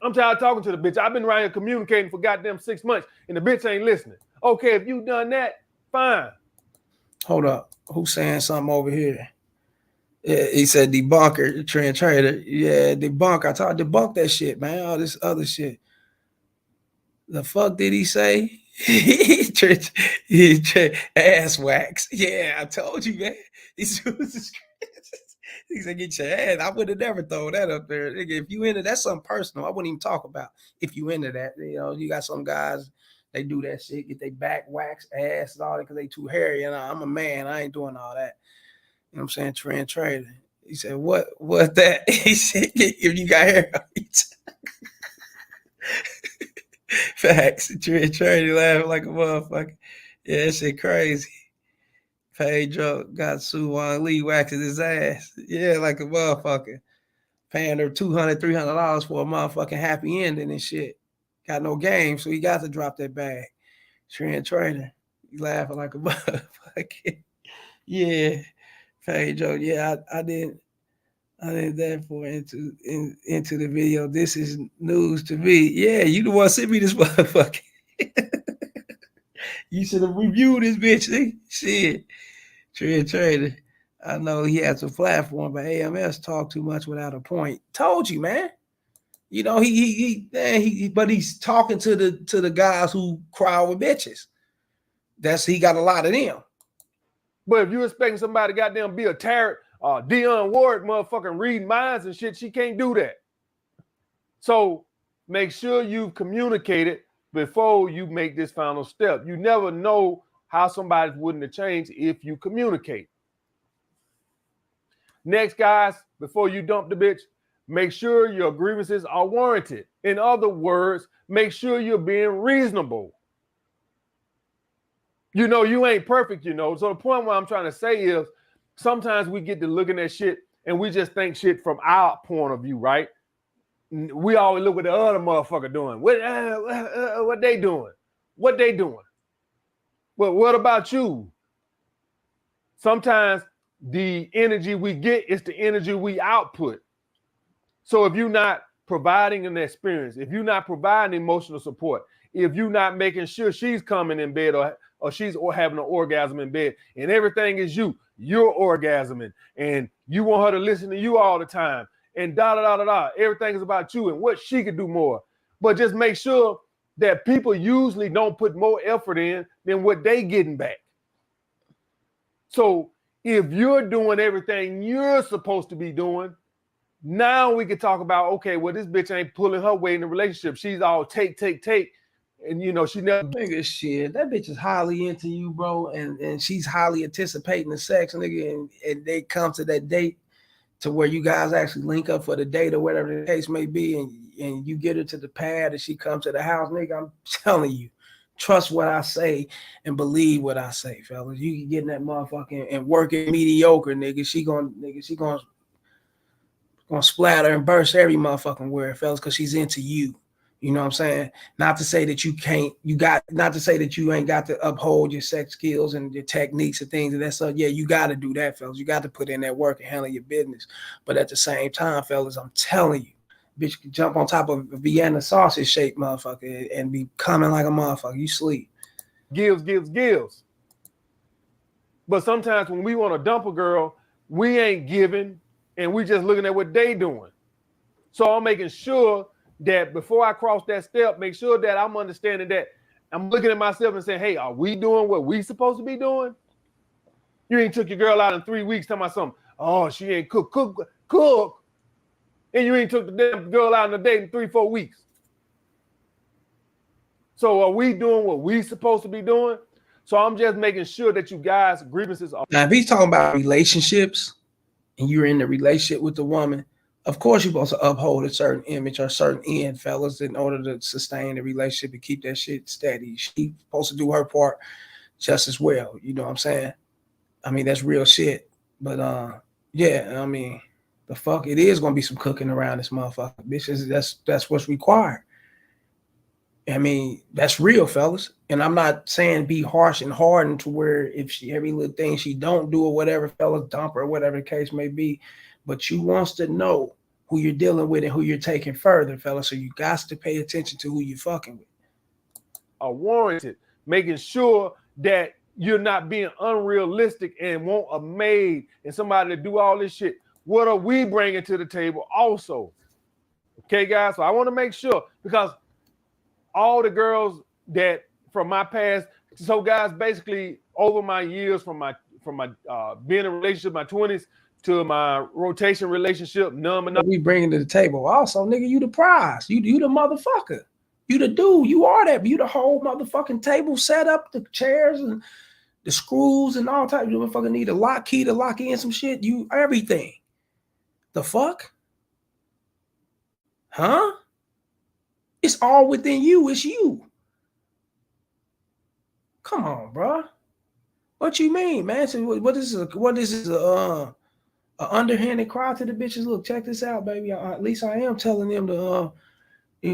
I'm tired of talking to the bitch. I've been around here communicating for goddamn 6 months, and the bitch ain't listening. Okay, if you done that, fine. Hold up. Who's saying something over here? Yeah, he said debunker, trend trader. Yeah, debunk. I told debunk that shit, man. All this other shit. The fuck did he say? Ass wax. Yeah, I told you, man. He said, get your ass. I would have never thrown that up there. If you into that's something personal, I wouldn't even talk about. If you into that, you know, you got some guys, they do that shit, get their back waxed, ass and all that because they too hairy. And I'm a man, I ain't doing all that. You know what I'm saying? Trend trader. He said, what that? He said, if you got hair. Facts. Trend trader laughing like a motherfucker. Yeah, that shit crazy. Pedro got Sue Wong Lee waxing his ass. Yeah, like a motherfucker. Paying her $200, $300 for a motherfucking happy ending and shit. Got no game, so he got to drop that bag. Trend trader. He laughing like a motherfucker. Yeah. Pedro, yeah, I didn't therefore into the video. This is news to me. Yeah, you the one sent me this motherfucker. You should have reviewed this bitch. See? Shit. Trend trader. I know he has a platform, but AMS talk too much without a point. Told you, man. You know, but he's talking to the guys who cry with bitches. He got a lot of them. But if you expecting somebody to goddamn be a Tarrant, Dionne Ward motherfucking reading minds and shit, she can't do that. So make sure you've communicated before you make this final step. You never know how somebody's willing to change if you communicate. Next, guys, before you dump the bitch, make sure your grievances are warranted. In other words, make sure you're being reasonable. You know, you ain't perfect, you know. So the point what I'm trying to say is sometimes we get to looking at shit and we just think shit from our point of view, right? We always look what the other motherfucker doing. What they doing? What they doing? Well, what about you? Sometimes the energy we get is the energy we output. So if you're not providing an experience, if you're not providing emotional support, if you're not making sure she's coming in bed or she's having an orgasm in bed and everything is you're orgasming and you want her to listen to you all the time and everything is about you and what she could do more. But just make sure that people usually don't put more effort in than what they getting back. So if you're doing everything you're supposed to be doing, now we can talk about, okay, well, this bitch ain't pulling her weight in the relationship. She's all take. And, you know, she never. Nigga, shit, that bitch is highly into you, bro. And she's highly anticipating the sex, nigga. And they come to that date to where you guys actually link up for the date or whatever the case may be, and you get her to the pad and she comes to the house, nigga, I'm telling you, trust what I say and believe what I say, fellas. You can get in that motherfucking and working mediocre, nigga. She gonna splatter and burst every motherfucking word, fellas, because she's into you. You know what I'm saying? Not to say that you can't, not to say that you ain't got to uphold your sex skills and your techniques and things of that sort. Yeah, you got to do that, fellas. You got to put in that work and handle your business. But at the same time, fellas, I'm telling you, bitch can jump on top of a Vienna sausage shaped motherfucker and be coming like a motherfucker. You sleep. Gives. But sometimes when we want to dump a girl, we ain't giving and we just looking at what they doing. So I'm making sure that before I cross that step, make sure that I'm understanding that I'm looking at myself and saying, hey, are we doing what we supposed to be doing? You ain't took your girl out in 3 weeks talking about something. Oh, she ain't cook. And you ain't took the damn girl out on a date in 3-4 weeks. So are we doing what we supposed to be doing? So I'm just making sure that you guys' grievances are. Now, if he's talking about relationships and you're in the relationship with the woman, of course, you're supposed to uphold a certain image or a certain end, fellas, in order to sustain the relationship and keep that shit steady. She's supposed to do her part just as well. You know what I'm saying? I mean, that's real shit. But yeah, I mean, the fuck, it is gonna be some cooking around this motherfucker. Bitches, that's what's required. I mean, that's real, fellas. And I'm not saying be harsh and hardened to where if she every little thing she don't do or whatever, fellas, dump her or whatever the case may be. But you wants to know who you're dealing with and who you're taking further, fellas. So you got to pay attention to who you're fucking with. Are warranted, making sure that you're not being unrealistic and want a maid and somebody to do all this shit. What are we bringing to the table also? Okay, guys. So I want to make sure, because all the girls that from my past, so guys, basically over my years from my being in a relationship, my 20s to my rotation relationship, we bringing to the table. Also, nigga, you the prize. You the motherfucker. You the dude. You are that. You the whole motherfucking table set up, the chairs and the screws and all types. You motherfucking need a lock key to lock in some shit. You everything. The fuck? Huh? It's all within you. It's you. Come on, bro. What you mean, man? So what is this? Underhanded cry to the bitches. Look, check this out, baby. At least I am telling them to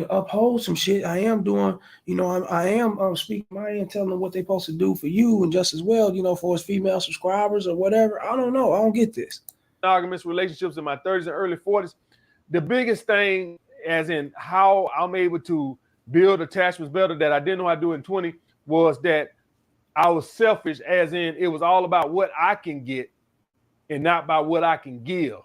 uphold some shit. I am doing, I am speaking. I am telling them what they're supposed to do for you and just as well, for his female subscribers or whatever. I don't know. I don't get this. Monogamous relationships in my 30s and early 40s. The biggest thing, as in how I'm able to build attachments better that I didn't know how to do in 20, was that I was selfish, as in it was all about what I can get and not by what I can give.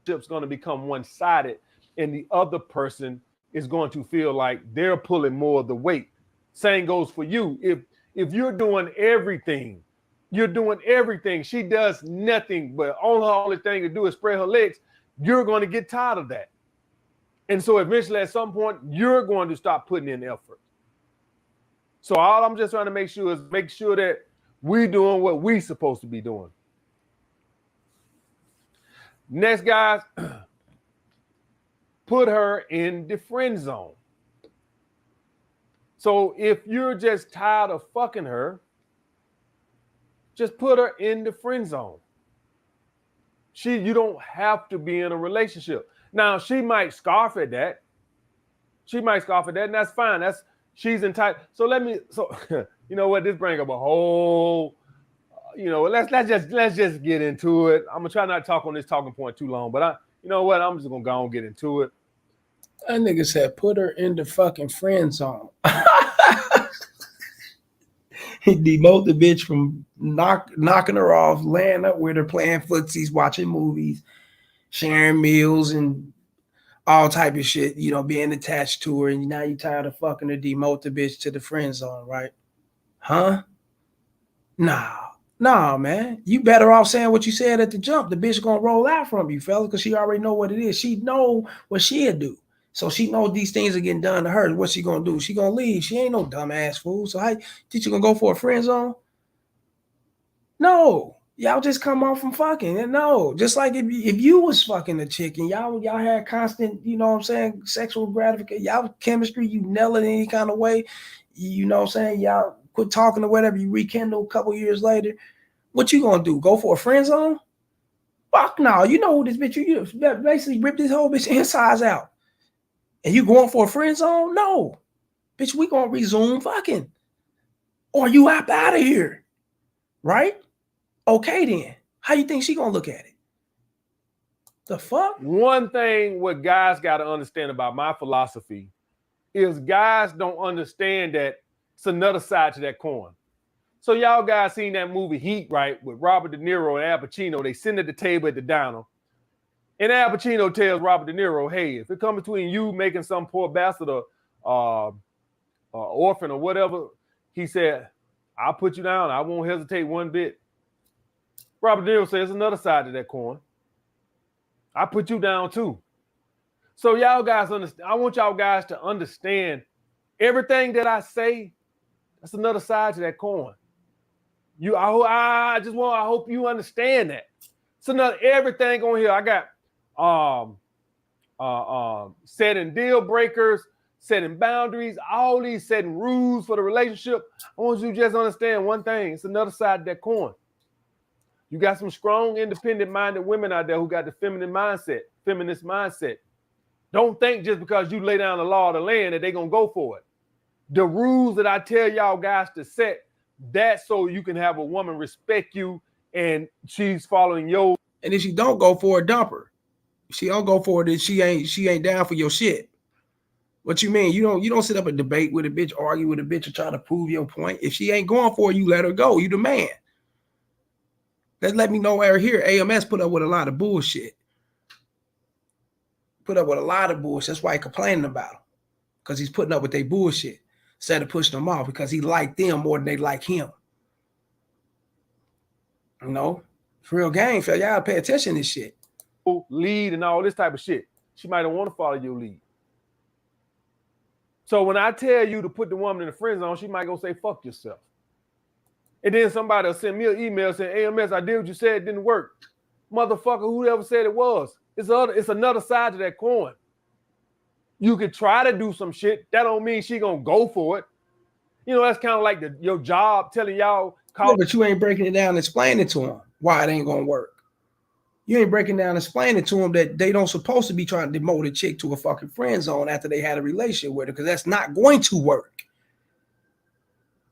It's going to become one-sided, and the other person is going to feel like they're pulling more of the weight. Same goes for you. If you're doing everything, she does nothing, but only thing to do is spread her legs, you're going to get tired of that. And so eventually at some point, you're going to stop putting in effort. So all I'm just trying to make sure that we're doing what we're supposed to be doing. Next, guys, put her in the friend zone. So if you're just tired of fucking her, just put her in the friend zone. You don't have to be in a relationship. Now, she might scoff at that. And that's fine. She's entitled. So you know what? This brings up a whole, let's just get into it. I'm gonna try not to talk on this talking point too long, but I'm just gonna go and get into it. That nigga said, put her in the fucking friend zone. He demote the bitch from knocking her off, laying up with her, playing footsies, watching movies, sharing meals, and all type of shit, being attached to her. And now you tired of fucking her, demote the bitch to the friend zone, right? Huh? Nah, man. You better off saying what you said at the jump. The bitch gonna roll out from you, fella, because she already know what it is. She know what she'll do. So she knows these things are getting done to her. What's she gonna do? She gonna leave. She ain't no dumbass fool. So how you gonna go for a friend zone? No. Y'all just come off from fucking. And no, just like if you was fucking a chick and y'all had constant, you know what I'm saying, sexual gratification, y'all chemistry, you nail it in any kind of way, you know what I'm saying, y'all quit talking or whatever, you rekindle a couple years later, what you gonna do? Go for a friend zone? Fuck no, you know who this bitch, you basically rip this whole bitch insides out. And you going for a friend zone? No. Bitch, we gonna resume fucking. Or you opt out of here. Right? Okay then. How you think she gonna look at it? The fuck? One thing what guys got to understand about my philosophy is guys don't understand that it's another side to that coin. So y'all guys seen that movie Heat, right? With Robert De Niro and Al Pacino. They sit at the table at the diner. And Al Pacino tells Robert De Niro, hey, if it comes between you making some poor bastard orphan or whatever, he said, I'll put you down. I won't hesitate one bit. Robert De Niro says, there's another side to that coin. I put you down too. So y'all guys understand. I want y'all guys to understand everything that I say. That's another side to that coin. I hope you understand that. So now everything on here, I got setting deal breakers, setting boundaries, all these setting rules for the relationship. I want you to just understand one thing. It's another side of that coin. You got some strong, independent-minded women out there who got the feminist mindset. Don't think just because you lay down the law of the land that they're going to go for it. The rules that I tell y'all guys to set, that's so you can have a woman respect you and she's following your. And if she don't go for it, dump her. If she don't go for it, then she ain't down for your shit. What you mean? You don't sit up and debate with a bitch, argue with a bitch, or try to prove your point. If she ain't going for it, you let her go. You the man. Let's let me know right here. AMS put up with a lot of bullshit. That's why he complaining about him. Because he's putting up with their bullshit instead of pushing them off because he liked them more than they like him. You know? It's real game, fella. Y'all pay attention to this shit. Lead and all this type of shit. She might don't want to follow your lead. So when I tell you to put the woman in the friend zone, she might go say, fuck yourself. And then somebody will send me an email saying, AMS, I did what you said, it didn't work. Motherfucker, whoever said it was. It's another side to that coin. You could try to do some shit. That don't mean she gonna go for it. You know, that's kind of like your job telling y'all. But you ain't breaking it down and explaining to them why it ain't gonna work. You ain't breaking down and explaining to them that they don't supposed to be trying to demote a chick to a fucking friend zone after they had a relationship with her, because that's not going to work.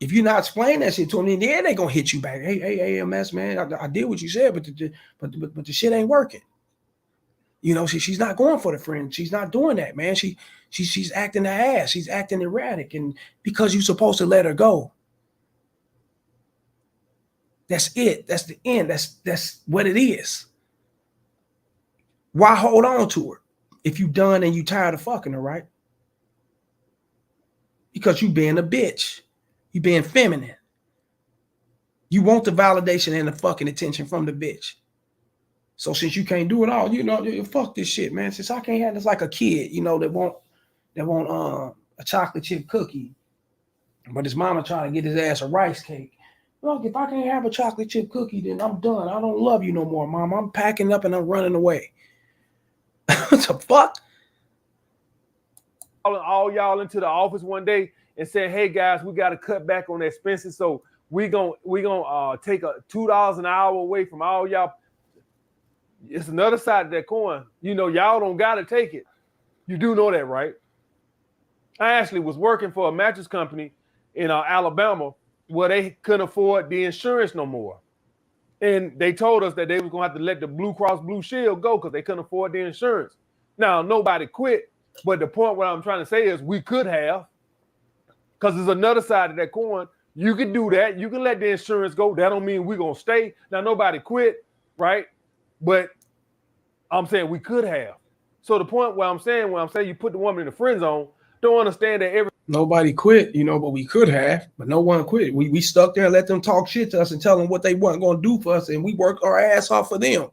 If you're not explaining that shit to them, then yeah, they gonna hit you back. Hey, AMS, man, I did what you said, but the shit ain't working. You know, she's not going for the friend. She's not doing that, man. She's acting the ass. She's acting erratic, and because you're supposed to let her go. That's it. That's the end. That's what it is. Why hold on to her if you done and you tired of fucking her, right? Because you being a bitch. You being feminine. You want the validation and the fucking attention from the bitch. So since you can't do it all, you know, fuck this shit, man. Since I can't have this like a kid, you know, that want a chocolate chip cookie, but his mama trying to get his ass a rice cake. Look, if I can't have a chocolate chip cookie, then I'm done. I don't love you no more, mom. I'm packing up and I'm running away. What the fuck? All y'all into the office one day and said, hey guys, we got to cut back on expenses. So we gonna take a $2 an hour away from all y'all. It's another side of that coin. You know, y'all don't got to take it. You do know that, right? I actually was working for a mattress company in Alabama where they couldn't afford the insurance no more. And they told us that they was going to have to let the Blue Cross Blue Shield go because they couldn't afford the insurance. Now, nobody quit. But the point what I'm trying to say is we could have, because there's another side of that coin. You can do that. You can let the insurance go. That don't mean we're going to stay. Now, nobody quit, right? But I'm saying we could have. So the point where I'm saying you put the woman in the friend zone, don't understand that nobody quit, you know, but we could have, but no one quit. We stuck there and let them talk shit to us and tell them what they weren't going to do for us, and we worked our ass off for them,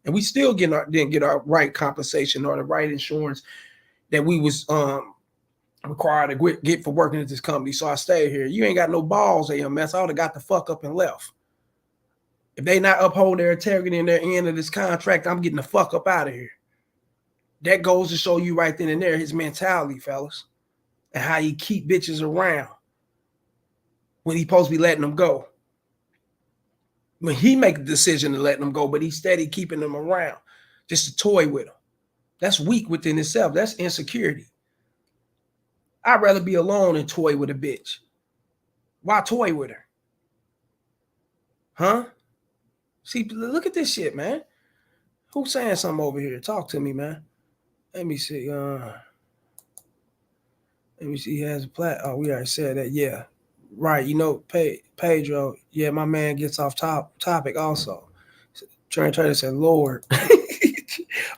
and we still didn't get our right compensation or the right insurance that we was required to get for working at this company. So I stayed here. You ain't got no balls, AMS. I would have got the fuck up and left. If they not uphold their integrity and their end of this contract, I'm getting the fuck up out of here. That goes to show you right then and there his mentality, fellas, and how he keep bitches around when he supposed to be letting them go. When he make the decision to let them go, but he's steady keeping them around just to toy with them. That's weak within itself. That's insecurity. I'd rather be alone than toy with a bitch. Why toy with her? Huh? See, look at this shit, man. Who's saying something over here? Talk to me, man. Let me see. Let me see. He has a plat. Oh, we already said that. Yeah. Right. You know, Pedro. Yeah, my man gets off topic also. Trent Trader said, Lord,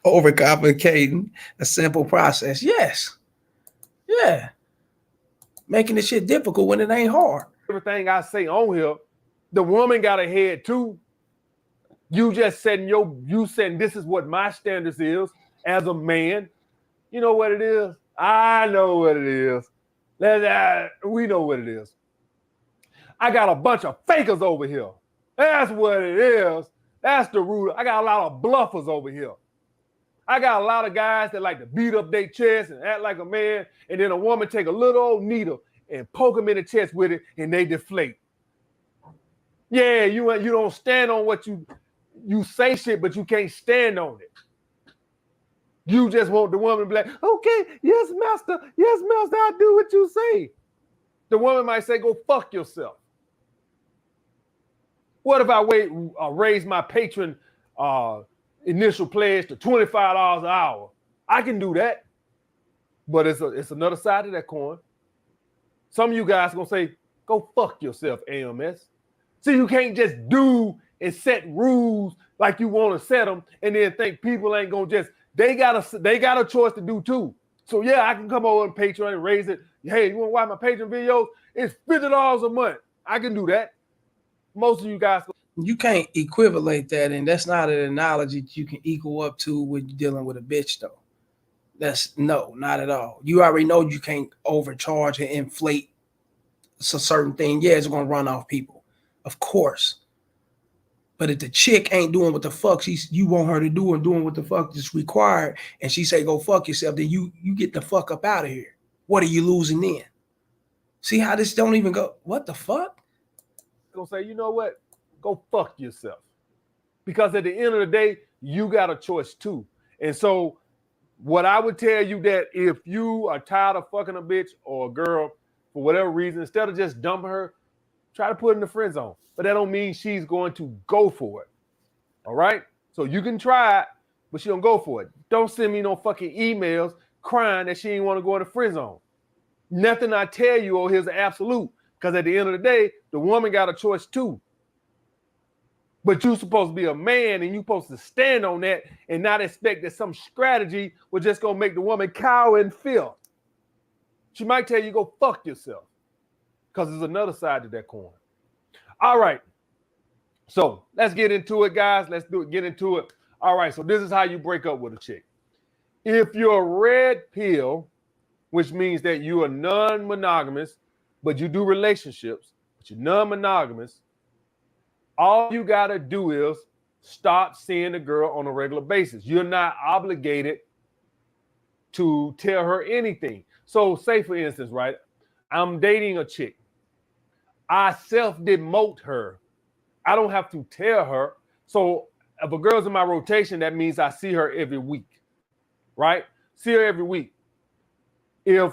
overcomplicating a simple process. Yes. Yeah. Making this shit difficult when it ain't hard. Everything I say on here, the woman got a head too. You just said this is what my standards is as a man. You know what it is? I know what it is. We know what it is. I got a bunch of fakers over here. That's what it is. That's the root. I got a lot of bluffers over here. I got a lot of guys that like to beat up their chest and act like a man, and then a woman take a little old needle and poke them in the chest with it, and they deflate. Yeah, you don't stand on what you say shit, but you can't stand on it. You just want the woman to be like, okay, yes, master, I do what you say. The woman might say, go fuck yourself. What if I raise my patron initial pledge to $25 an hour? I can do that. But it's another side of that coin. Some of you guys are going to say, go fuck yourself, AMS. See, you can't just do and set rules like you want to set them and then think people ain't going to just, they got a choice to do too. So yeah, I can come over on Patreon and raise it. Hey, you want to watch my Patreon videos? It's $50 a month. I can do that. Most of you guys. You can't equivalent that, and that's not an analogy that you can equal up to when you're dealing with a bitch, though. No, not at all. You already know you can't overcharge and inflate a certain thing. Yeah, it's going to run off people. Of course. But if the chick ain't doing what the fuck you want her to do and doing what the fuck is required, and she say go fuck yourself, then you get the fuck up out of here. What are you losing then? See how this don't even go? What the fuck? Gonna say, you know what? Go fuck yourself. Because at the end of the day, you got a choice too. And so what I would tell you that if you are tired of fucking a bitch or a girl for whatever reason, instead of just dumping her, try to put her in the friend zone. But that don't mean she's going to go for it. All right? So you can try it, but she don't go for it. Don't send me no fucking emails crying that she ain't want to go in the friend zone. Nothing I tell you over here is absolute. Because at the end of the day, the woman got a choice too. But you're supposed to be a man and you're supposed to stand on that and not expect that some strategy was just going to make the woman cower in fear. She might tell you, go fuck yourself. Because there's another side to that coin. All right. So let's get into it, guys. Let's get into it. All right. So this is how you break up with a chick. If you're a red pill, which means that you are non-monogamous, but you do relationships, but you're non-monogamous, all you got to do is stop seeing the girl on a regular basis. You're not obligated to tell her anything. So say, for instance, right, I'm dating a chick. I self-demote her. I don't have to tell her. So if a girl's in my rotation, that means I see her every week, right? See her every week. If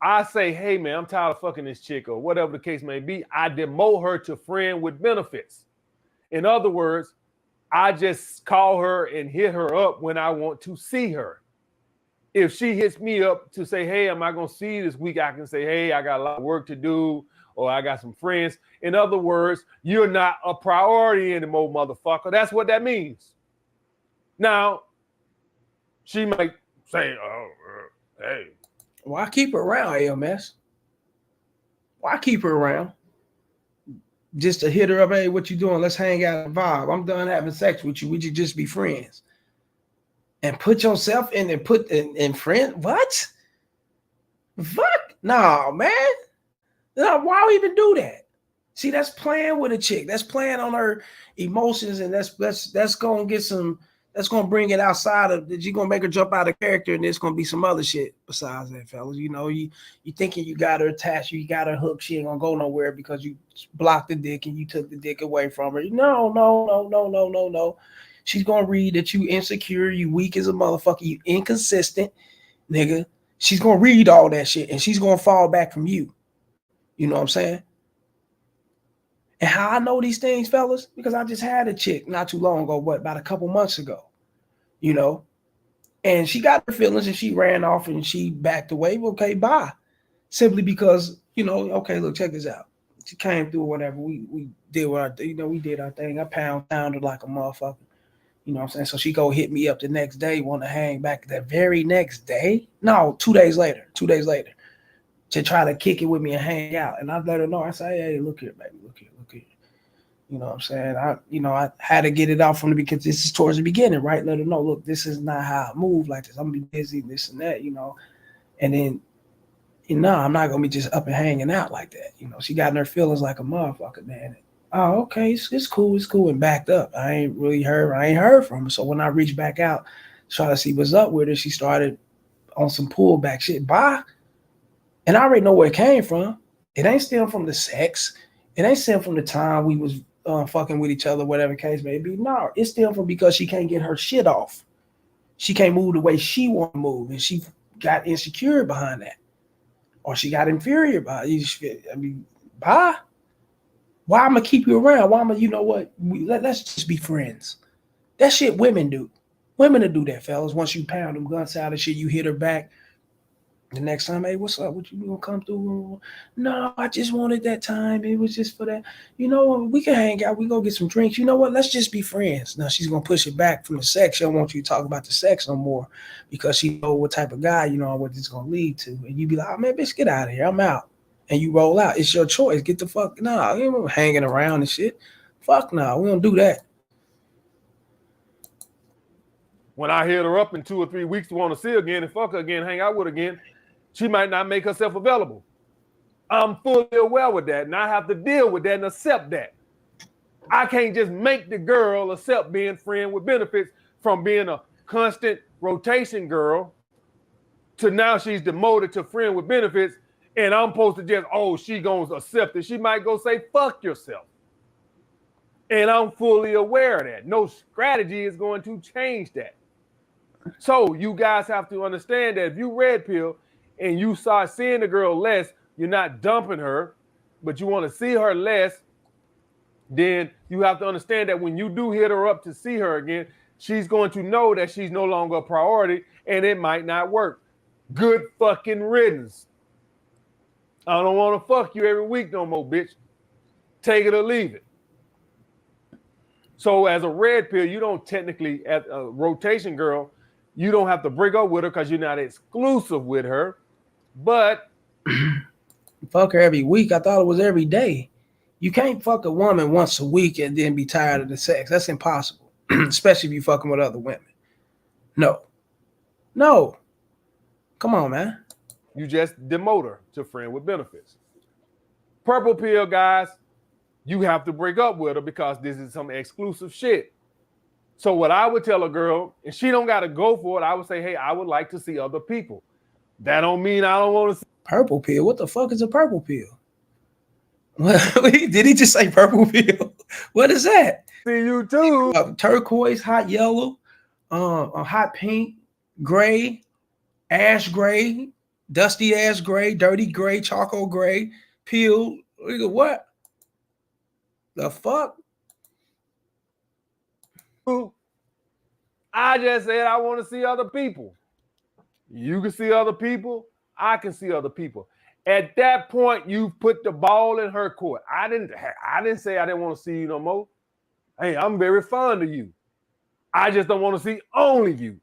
I say, hey, man, I'm tired of fucking this chick or whatever the case may be, I demote her to friend with benefits. In other words, I just call her and hit her up when I want to see her. If she hits me up to say, hey, am I going to see you this week? I can say, hey, I got a lot of work to do, or I got some friends. In other words, you're not a priority anymore, motherfucker. That's what that means. Now, she might say, hey. Why keep her around, AMS? Why keep her around? Just to hit her up, hey, what you doing? Let's hang out and vibe. I'm done having sex with you. We should just be friends. And put yourself in and put in friend. What? Fuck? No, man. No, why even do that? See, that's playing with a chick. That's playing on her emotions, and that's gonna get some. That's gonna bring it outside of that. You're gonna make her jump out of character, and there's gonna be some other shit besides that, fellas. You know, you thinking you got her attached, you got her hooked. She ain't gonna go nowhere because you blocked the dick and you took the dick away from her. No, no, no, no, no, no, no. She's gonna read that you insecure, you weak as a motherfucker, you inconsistent, nigga. She's gonna read all that shit, and she's gonna fall back from you. You know what I'm saying? And how I know these things, fellas, because I just had a chick not too long ago, what, about a couple months ago, you know, and she got her feelings and she ran off and she backed away. Okay, bye. Simply because, you know, okay, look, check this out. She came through whatever. We did what we did our thing. I pounded like a motherfucker. You know what I'm saying? So she go hit me up the next day, want to hang back that very next day. No, 2 days later. 2 days later. To try to kick it with me and hang out. And I let her know. I say, hey, look here, baby, look here, look here. You know what I'm saying? I had to get it out from the because this is towards the beginning, right? Let her know, look, this is not how I move like this. I'm gonna be busy, this and that, you know. And then, I'm not gonna be just up and hanging out like that. You know, she got in her feelings like a motherfucker, man. Oh, okay, it's cool, and backed up. I ain't heard from her. So when I reached back out, try to see what's up with her, she started on some pullback shit. Bye. And I already know where it came from. It ain't still from the sex. It ain't still from the time we was fucking with each other, whatever case may be. No, it's still from because she can't get her shit off. She can't move the way she want to move, and she got insecure behind that, or she got inferior by it. I mean, bye. Why I'm gonna keep you around? Why I'm gonna, you know what? Let's just be friends. That shit women do. Women will do that, fellas. Once you pound them guns out and shit, you hit her back. The next time, hey, what's up? What you gonna come through? No, I just wanted that time. It was just for that. You know, we can hang out. We go get some drinks. You know what? Let's just be friends. Now she's gonna push it back from the sex. She don't want you to talk about the sex no more because she know what type of guy you know what it's gonna lead to. And you be like, oh, man, bitch, get out of here. I'm out. And you roll out. It's your choice. Get the fuck. Nah, you know, hanging around and shit. Fuck no, we don't do that. When I hit her up in 2 or 3 weeks to want to see her again and fuck her again, hang out with her again, she might not make herself available. I'm fully aware with that, and I have to deal with that and accept that. I can't just make the girl accept being friend with benefits from being a constant rotation girl to now she's demoted to friend with benefits, and I'm supposed to just, she gonna accept it. She might go say, fuck yourself. And I'm fully aware of that. No strategy is going to change that. So you guys have to understand that if you red pill and you start seeing the girl less, you're not dumping her, but you want to see her less, then you have to understand that when you do hit her up to see her again, she's going to know that she's no longer a priority and it might not work. Good fucking riddance. I don't want to fuck you every week no more, bitch. Take it or leave it. So as a red pill, you don't technically, as a rotation girl, you don't have to break up with her because you're not exclusive with her. But fuck her every week. I thought it was every day. You can't fuck a woman once a week and then be tired of the sex. That's impossible, especially if you fucking with other women. No. Come on, man. You just demote her to friend with benefits. Purple pill, guys, you have to break up with her because this is some exclusive shit. So what I would tell a girl, and she don't got to go for it, I would say, hey, I would like to see other people. That don't mean I don't want to see. Purple pill? What the fuck is a purple pill? Did he just say purple pill? What is that? See you too. Turquoise, hot yellow, hot pink, gray, ash gray, dusty ash gray, dirty gray, charcoal gray, peel. What? The fuck? I just said I want to see other people. You can see other people. I can see other people. At that point, you put the ball in her court. I didn't say I didn't want to see you no more. Hey, I'm very fond of you. I just don't want to see only you.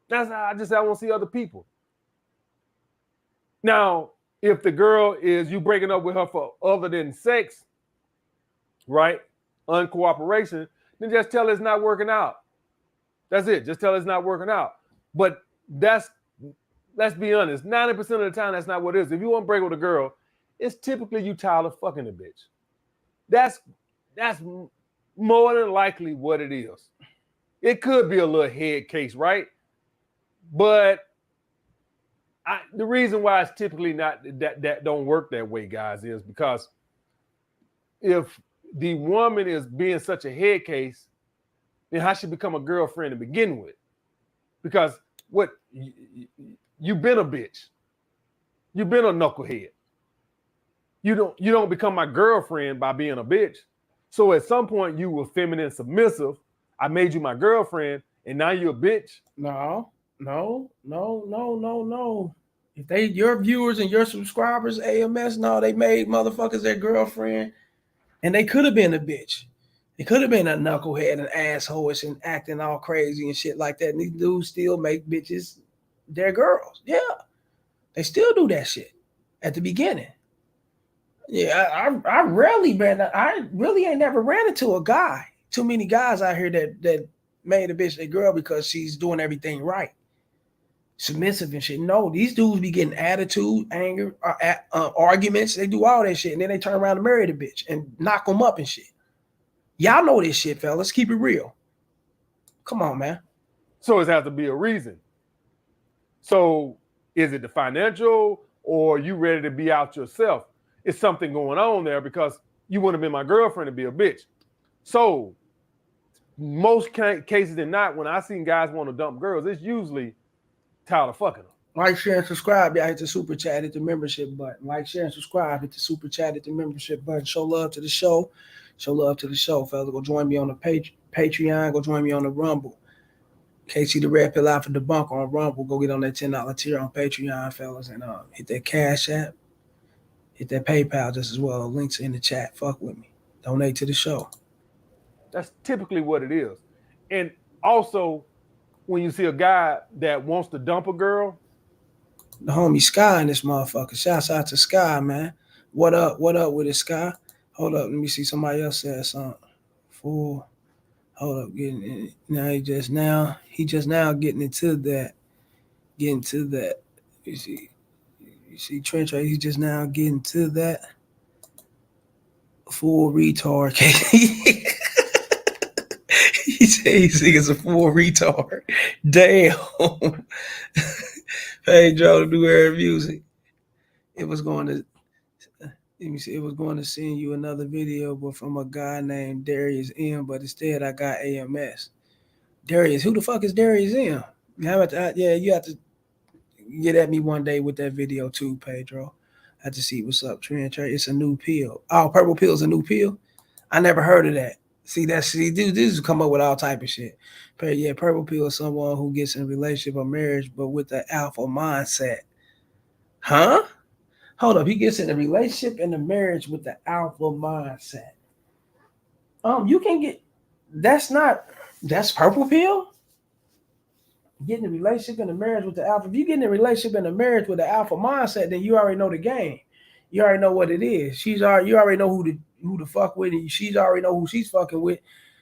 That's how I just said I want to see other people. Now, if the girl is you breaking up with her for other than sex, right? Uncooperation, then just tell her it's not working out. That's it. Just tell her it's not working out. But let's be honest, 90% of the time, that's not what it is. If you want to break with a girl, it's typically you tired of fucking a bitch. That's more than likely what it is. It could be a little head case, right? But the reason why it's typically not that don't work that way, guys, is because if the woman is being such a head case, then how she become a girlfriend to begin with? Because what you've been a bitch, you've been a knucklehead. You don't become my girlfriend by being a bitch. So at some point you were feminine submissive. I made you my girlfriend, and now you're a bitch. No. If they your viewers and your subscribers, AMS, no, they made motherfuckers their girlfriend, and they could have been a bitch. They could have been a knucklehead and asshole and acting all crazy and shit like that. And these dudes still make bitches their girls. Yeah, they still do that shit at the beginning. Yeah, I rarely been. I really ain't never ran into a guy. Too many guys out here that made a bitch their girl because she's doing everything right, submissive and shit. No, these dudes be getting attitude, anger, arguments. They do all that shit, and then they turn around and marry the bitch and knock them up and shit. Y'all know this shit, fellas. Keep it real. Come on, man. So it has to be a reason. So is it the financial, or you ready to be out yourself? It's something going on there because you want to be my girlfriend to be a bitch. So most cases than not, when I seen guys want to dump girls, it's usually tired of fucking them. Like, share, and subscribe. Y'all hit the super chat, hit the membership button. Like, share, and subscribe. Hit the super chat, hit the membership button. Show love to the show. Show love to the show, fellas. Go join me on the Patreon. Go join me on the Rumble. KC the Red Pill Alpha Debunker on Rumble. Go get on that $10 tier on Patreon, fellas, and hit that Cash App. Hit that PayPal just as well. Links in the chat. Fuck with me. Donate to the show. That's typically what it is. And also, when you see a guy that wants to dump a girl, the homie Sky in this motherfucker. Shouts out to Sky, man. What up? What up with it, Sky? Hold up. Let me see. Somebody else said something. Fool. Hold up. Getting in. Now he just now getting into that. Getting to that. You see Trench right? He's just now getting to that. Full retard. He said he's a full retard. Damn. Hey Joe, to do air music. It was going to send you another video, but from a guy named Darius M. But instead, I got AMS. Darius, who the fuck is Darius M? You have to get at me one day with that video too, Pedro. I have to see what's up, Trent. It's a new pill. Oh, purple pill is a new pill. I never heard of that. Dudes come up with all type of shit. But yeah, purple pill is someone who gets in a relationship or marriage, but with the alpha mindset. Huh? Hold up, he gets in a relationship and a marriage with the alpha mindset. You can get that's purple pill. Getting a relationship and a marriage with the alpha. If you get in a relationship and a marriage with the alpha mindset, then you already know the game. You already know what it is. You already know who to fuck with, and she's already know who she's fucking with.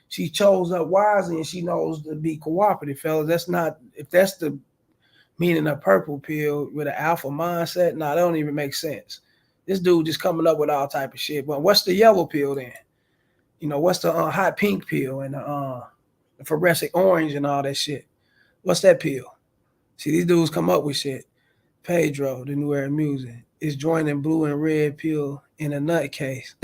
She chose up wisely, and she knows to be cooperative, fellas. If that's the meaning of purple pill with an alpha mindset, nah, that don't even make sense. This dude just coming up with all type of shit. But what's the yellow pill then? What's the hot pink pill and the fluorescent orange and all that shit? What's that pill? See, these dudes come up with shit. Pedro, the new era music, is joining blue and red pill in a nutcase.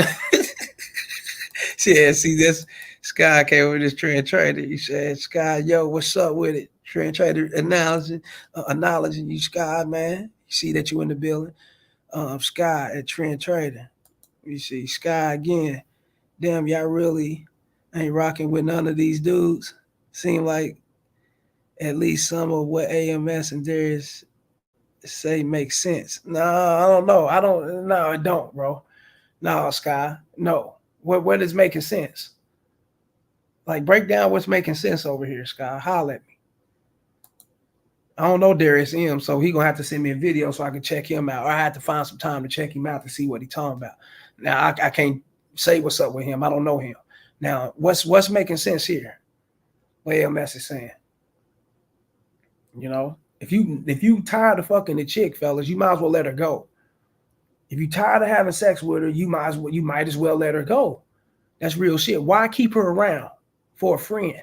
Yeah, see, this Sky came with this trend trader. He said, Sky, yo, what's up with it? Trend trader acknowledging you, Sky, man. You see that you in the building. Sky at Trend Trader. You see Sky again. Damn, y'all really ain't rocking with none of these dudes. Seem like at least some of what AMS and Darius say makes sense. No, I don't know. No, it don't, bro. No, Sky. No. What is making sense? Like, break down what's making sense over here, Sky. Holler at me. I don't know Darius M, so he gonna have to send me a video so I can check him out. Or I have to find some time to check him out to see what he's talking about. Now I can't say what's up with him. I don't know him. Now what's making sense here? What AMS is saying. If you tired of fucking the chick, fellas, you might as well let her go. If you're tired of having sex with her, you might as well let her go. That's real shit. Why keep her around for a friend?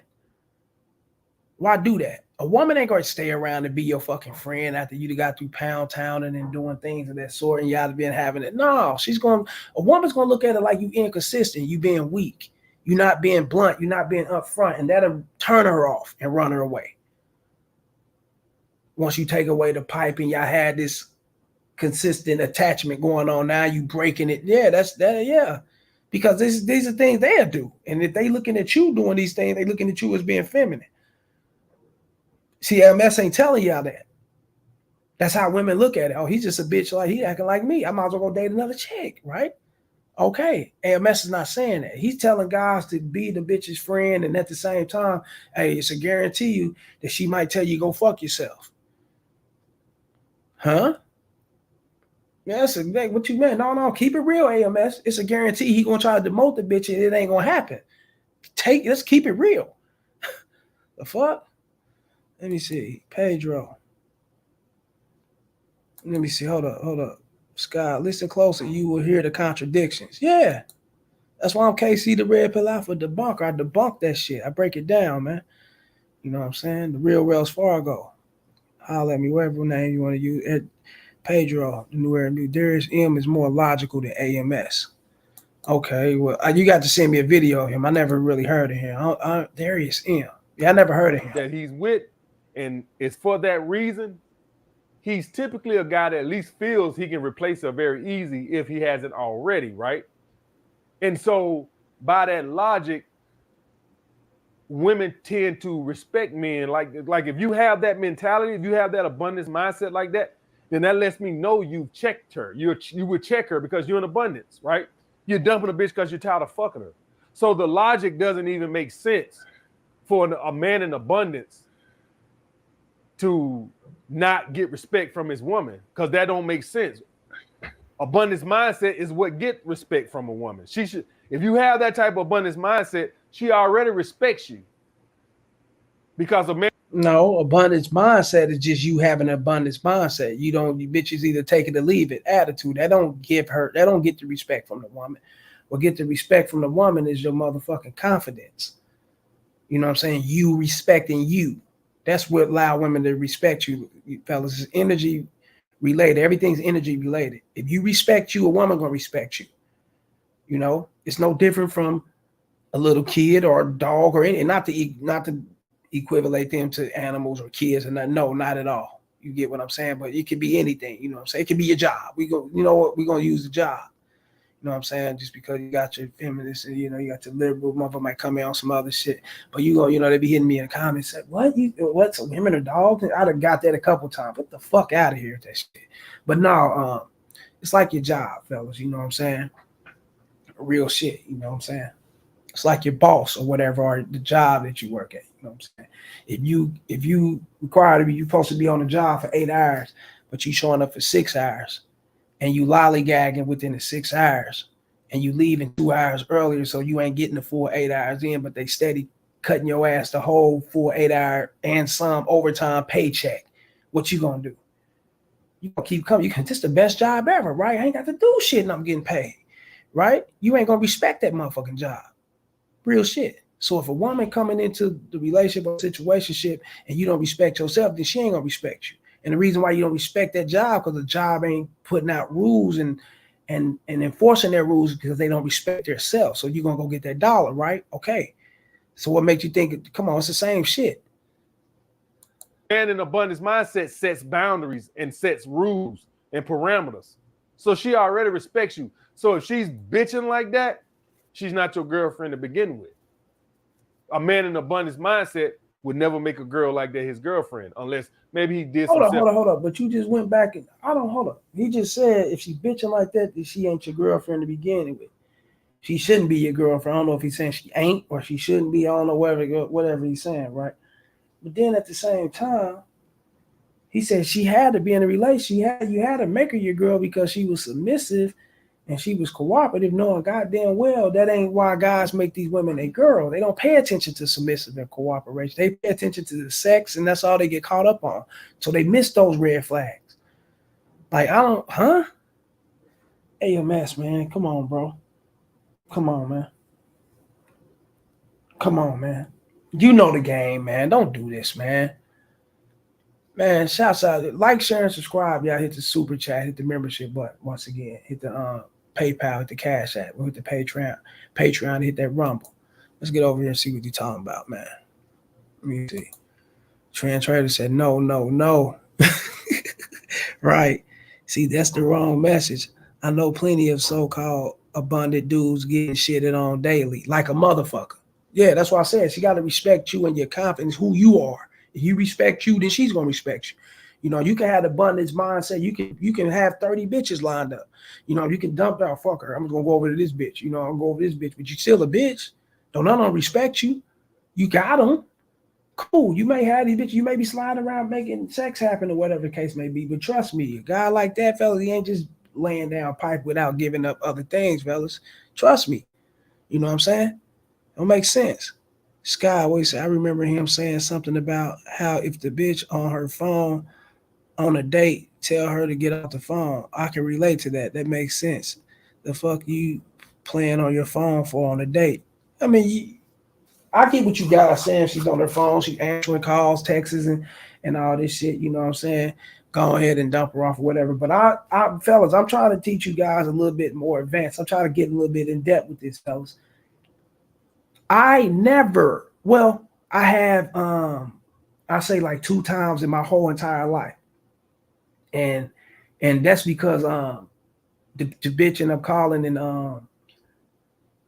Why do that? A woman ain't gonna stay around and be your fucking friend after you got through pound town and then doing things of that sort and y'all been having it. No, a woman's gonna look at it like you inconsistent, you being weak, you not being blunt, you not being upfront, and that'll turn her off and run her away. Once you take away the pipe and y'all had this consistent attachment going on, now you breaking it. Yeah, that's that. Yeah, because these are things they'll do, and if they looking at you doing these things, they looking at you as being feminine. CMS ain't telling y'all that. That's how women look at it. Oh, he's just a bitch. Like he acting like me. I might as well go date another chick, right? Okay, AMS is not saying that. He's telling guys to be the bitch's friend, and at the same time, hey, it's a guarantee you that she might tell you go fuck yourself. Huh? Yeah, that's what you meant. No, keep it real, AMS. It's a guarantee he gonna try to demote the bitch, and it ain't gonna happen. Let's keep it real. The fuck? Let me see, Pedro. Let me see. Hold up. Scott, listen closer. You will hear the contradictions. Yeah. That's why I'm KC the Red Pill Alpha debunker. I debunk that shit. I break it down, man. You know what I'm saying? The real Wells Fargo. Holler at me, whatever name you want to use. Pedro, the new era, new Darius M is more logical than AMS. Okay, well, you got to send me a video of him. I never really heard of him. Darius M. Yeah, I never heard of him. That he's with, and it's for that reason. He's typically a guy that at least feels he can replace her very easy if he hasn't already, right? And so by that logic, women tend to respect men. Like if you have that mentality, if you have that abundance mindset like that, then that lets me know you've checked her. You would check her because you're in abundance, right? You're dumping a bitch because you're tired of fucking her. So the logic doesn't even make sense for a man in abundance to not get respect from his woman, because that don't make sense. Abundance mindset is what get respect from a woman. She should, if you have that type of abundance mindset, she already respects you. Because a man. No, abundance mindset is just you having an abundance mindset. You bitches either take it or leave it attitude. That don't get the respect from the woman. What get the respect from the woman is your motherfucking confidence. You know what I'm saying? You respecting you. That's what allow women to respect you, fellas. It's energy related. Everything's energy related. If you respect you, a woman gonna respect you. You know, it's no different from a little kid or a dog or anything. Not to equivalent them to animals or kids, and not at all. You get what I'm saying? But it could be anything. You know what I'm saying? It could be your job. You know what? We're gonna use the job. You know what I'm saying? Just because you got your feminist and, you got your liberal, mother might come in on some other shit. But they be hitting me in the comments, say, what's women or dogs? I'd have got that a couple times. Get the fuck out of here with that shit. But no, it's like your job, fellas. You know what I'm saying? Real shit. You know what I'm saying? It's like your boss or whatever, or the job that you work at. You know what I'm saying? If you require to be, you're supposed to be on the job for 8 hours, but you showing up for 6 hours. And you lollygagging within the 6 hours, and you leaving 2 hours earlier, so you ain't getting the full 8 hours in, but they steady cutting your ass the whole full 8 hour and some overtime paycheck. What you gonna do? You gonna keep coming? This the best job ever, right? I ain't got to do shit, and I'm getting paid, right? You ain't gonna respect that motherfucking job. Real shit. So if a woman coming into the relationship or situationship and you don't respect yourself, then she ain't gonna respect you. And the reason why you don't respect that job, because the job ain't putting out rules and enforcing their rules, because they don't respect themselves. So you're going to go get that dollar, right? Okay. So what makes you think, come on, it's the same shit. Man in abundance mindset sets boundaries and sets rules and parameters. So she already respects you. So if she's bitching like that, she's not your girlfriend to begin with. A man in abundance mindset would never make a girl like that his girlfriend, unless maybe he did. Hold up. But you just went back and hold up. He just said if she's bitching like that, then she ain't your girlfriend to begin with. She shouldn't be your girlfriend. I don't know if he's saying she ain't or she shouldn't be. I don't know whatever he's saying, right? But then at the same time, he said she had to be in a relationship. You had to make her your girl because she was submissive and she was cooperative, knowing goddamn well that ain't why guys make these women a girl. They don't pay attention to submissive and cooperation. They pay attention to the sex, and that's all they get caught up on. So they miss those red flags. Like, AMS, man. Come on, bro. Come on, man. Come on, man. You know the game, man. Don't do this, man. Man, shouts out. Like, share, and subscribe. Y'all hit the super chat, hit the membership button once again. Hit the PayPal, hit the Cash App, hit the Patreon, hit that Rumble. Let's get over here and see what you're talking about, man. Let me see. Trend Trader said no, no, no. Right. See, that's the wrong message. I know plenty of so-called abundant dudes getting shitted on daily, like a motherfucker. Yeah, that's why I said she got to respect you and your confidence, who you are. If you respect you, then she's gonna respect you. You know, you can have abundance mindset. You can have 30 bitches lined up. You know, you can dump out, fuck her. I'm gonna go over to this bitch. You know, I'm gonna go over this bitch, but you still a bitch. Don't none of them respect you. You got them. Cool. You may have these bitches. You may be sliding around making sex happen or whatever the case may be. But trust me, a guy like that, fellas, he ain't just laying down pipe without giving up other things, fellas. Trust me. You know what I'm saying? Don't make sense. Sky, what he said, I remember him saying something about how if the bitch on her phone on a date tell her to get off the phone, I can relate to that. That makes sense. The fuck you playing on your phone for on a date? I mean, I get what you guys saying. She's on her phone, she's answering calls, texts, and all this shit. You know what I'm saying? Go ahead and dump her off or whatever. But fellas, I'm trying to teach you guys a little bit more advanced. I'm trying to get a little bit in depth with this, fellas. I never, well, I have I say like two times in my whole entire life. And that's because the bitch ended up calling and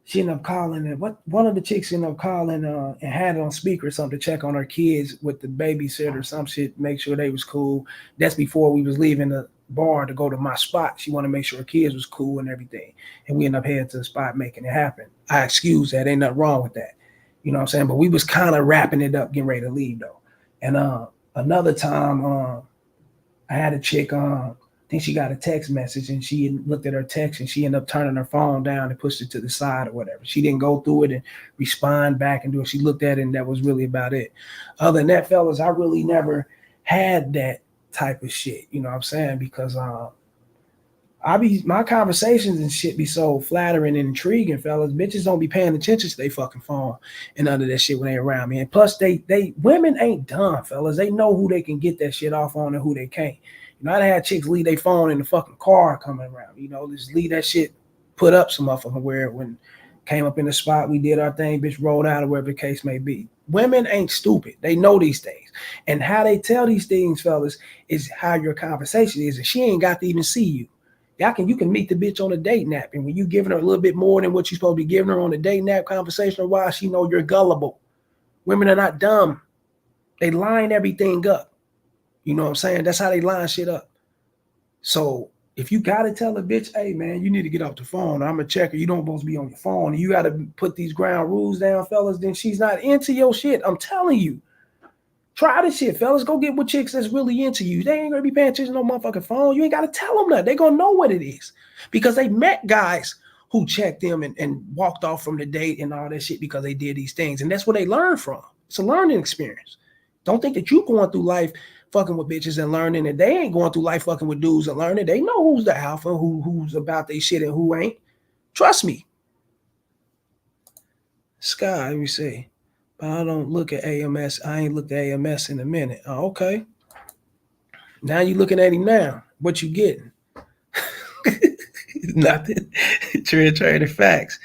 she ended up calling and what one of the chicks ended up calling and had it on speaker or something to check on her kids with the babysitter or some shit, make sure they was cool. That's before we was leaving the bar to go to my spot. She wanted to make sure her kids was cool and everything. And we ended up heading to the spot making it happen. I excuse that. Ain't nothing wrong with that. You know what I'm saying? But we was kind of wrapping it up, getting ready to leave though. And another time I had a chick I think she got a text message and she looked at her text and she ended up turning her phone down and pushed it to the side or whatever. She didn't go through it and respond back and do it. She looked at it and that was really about it. Other than that, fellas, I really never had that type of shit. You know what I'm saying? Because my conversations and shit be so flattering and intriguing, fellas. Bitches don't be paying attention to their fucking phone and none of that shit when they around me. And plus, they women ain't dumb, fellas. They know who they can get that shit off on and who they can't. You know, I had chicks leave their phone in the fucking car coming around. You know, just leave that shit put up some motherfucking where when came up in the spot, we did our thing, bitch rolled out or whatever the case may be. Women ain't stupid. They know these things. And how they tell these things, fellas, is how your conversation is. And she ain't got to even see you. You can meet the bitch on a date nap, and when you giving her a little bit more than what you're supposed to be giving her on a date nap conversation, or why she know you're gullible. Women are not dumb. They line everything up. You know what I'm saying? That's how they line shit up. So if you gotta tell a bitch, hey man, you need to get off the phone. I'm a checker. You don't supposed to be on your phone. And you gotta put these ground rules down, fellas. Then she's not into your shit. I'm telling you. Try this shit, fellas. Go get with chicks that's really into you. They ain't gonna be paying attention to no motherfucking phone. You ain't gotta tell them that. They gonna know what it is. Because they met guys who checked them and walked off from the date and all that shit because they did these things. And that's where they learn from. It's a learning experience. Don't think that you going through life fucking with bitches and learning, and they ain't going through life fucking with dudes and learning. They know who's the alpha, who's about their shit and who ain't. Trust me. Sky, let me see. But I don't look at AMS. I ain't looked at AMS in a minute. Oh, okay. Now you looking at him now. What you getting? Nothing. Trade facts.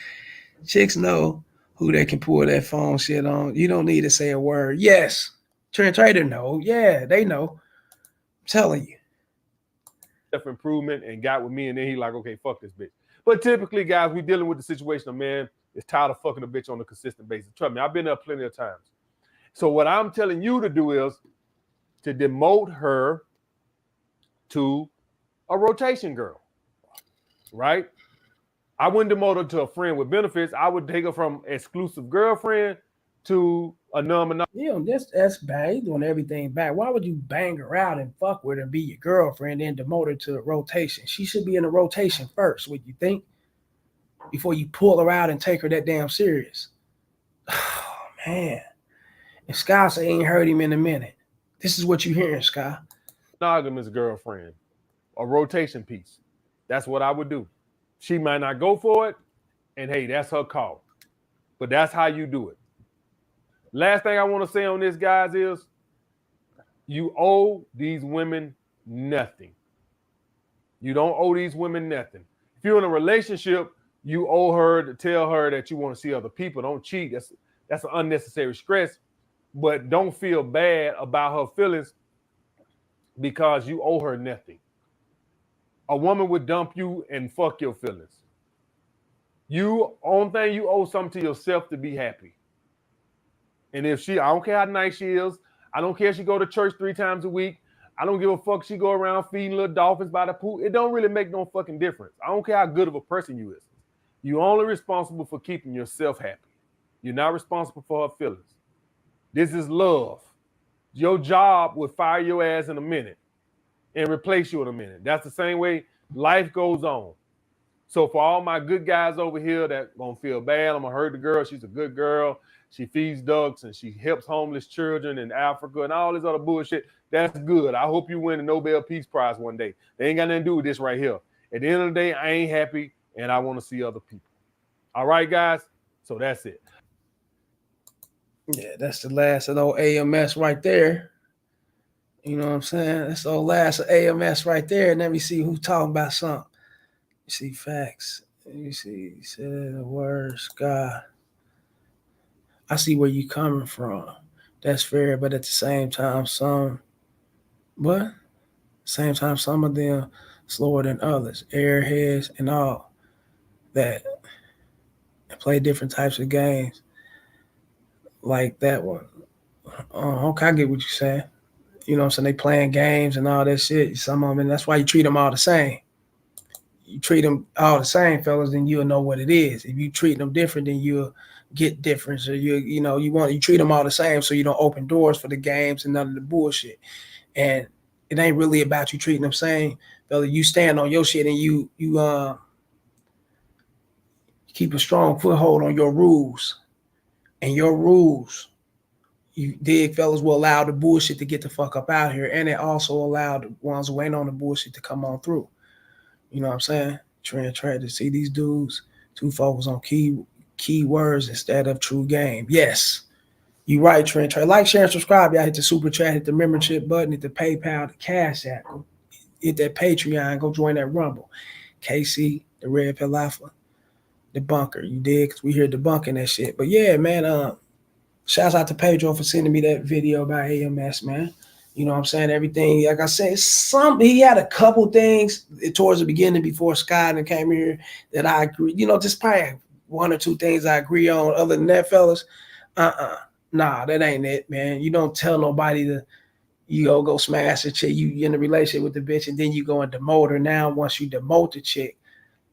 Chicks know who they can pull that phone shit on. You don't need to say a word. Yes. Trader know. Yeah, they know. I'm telling you. Improvement and got with me, and then he like, okay, fuck this bitch. But typically, guys, we dealing with the situation a man is tired of fucking a bitch on a consistent basis. Trust me, I've been there plenty of times. So what I'm telling you to do is to demote her to a rotation girl, right? I wouldn't demote her to a friend with benefits. I would take her from exclusive girlfriend to a non-monogamous. You know, that's bad. You doing everything bad. Why would you bang her out and fuck with her and be your girlfriend and then demote her to a rotation? She should be in a rotation first, what you think? Before you pull her out and take her that damn serious. Oh, man. And Sky say ain't heard him in a minute. This is what you hearing, Sky. Monogamous girlfriend, a rotation piece. That's what I would do. She might not go for it, and hey, that's her call. But that's how you do it. Last thing I want to say on this, guys, is you owe these women nothing. You don't owe these women nothing. If you're in a relationship, you owe her to tell her that you want to see other people. Don't cheat. That's an unnecessary stress. But don't feel bad about her feelings because you owe her nothing. A woman would dump you and fuck your feelings. Only thing you owe something to yourself to be happy. And if I don't care how nice she is, I don't care if she go to church 3 times a week, I don't give a fuck she go around feeding little dolphins by the pool. It don't really make no fucking difference. I don't care how good of a person you is. You're only responsible for keeping yourself happy. You're not responsible for her feelings. This is love. Your job would fire your ass in a minute and replace you in a minute. That's the same way life goes on. So for all my good guys over here that gonna feel bad, I'm gonna hurt the girl. She's a good girl. She feeds ducks and she helps homeless children in Africa and all this other bullshit. That's good. I hope you win the Nobel Peace Prize one day. They ain't got nothing to do with this right here. At the end of the day, I ain't happy and I want to see other people. All right, guys? So that's it. Yeah, that's the last of those AMS right there. You know what I'm saying? That's the last of AMS right there. And let me see who's talking about something. You see facts. You see, he said the words, God. I see where you coming from. That's fair, but at the same time, some of them slower than others, airheads and all that, play different types of games like that one. Okay, I get what you're saying. You know what I'm saying? They playing games and all that shit. Some of them, and that's why you treat them all the same. You treat them all the same, fellas, then you'll know what it is. If you treat them different, then you'll get different. So you treat them all the same, so you don't open doors for the games and none of the bullshit. And it ain't really about you treating them same, fella. You stand on your shit and you keep a strong foothold on your rules. And your rules, you dig, fellas, will allow the bullshit to get the fuck up out here. And it also allowed the ones who ain't on the bullshit to come on through. You know what I'm saying? Trying to see these dudes too focus on key words instead of true game. Yes, you right, Trent. Like, share, and subscribe. Y'all hit the super chat, hit the membership button, hit the PayPal, the Cash App, hit that Patreon, go join that Rumble. KC, the Red Pill Alpha, the bunker. You did, because we here debunking that shit. But yeah, man, shouts out to Pedro for sending me that video about AMS, man. You know what I'm saying? Everything, like I said, he had a couple things towards the beginning before Scott and came here that I agree. Just probably 1 or 2 things I agree on. Other than that, fellas, nah, that ain't it, man. You don't tell nobody to go smash a chick. You in a relationship with the bitch, and then you go and demote her. Now, once you demote the chick,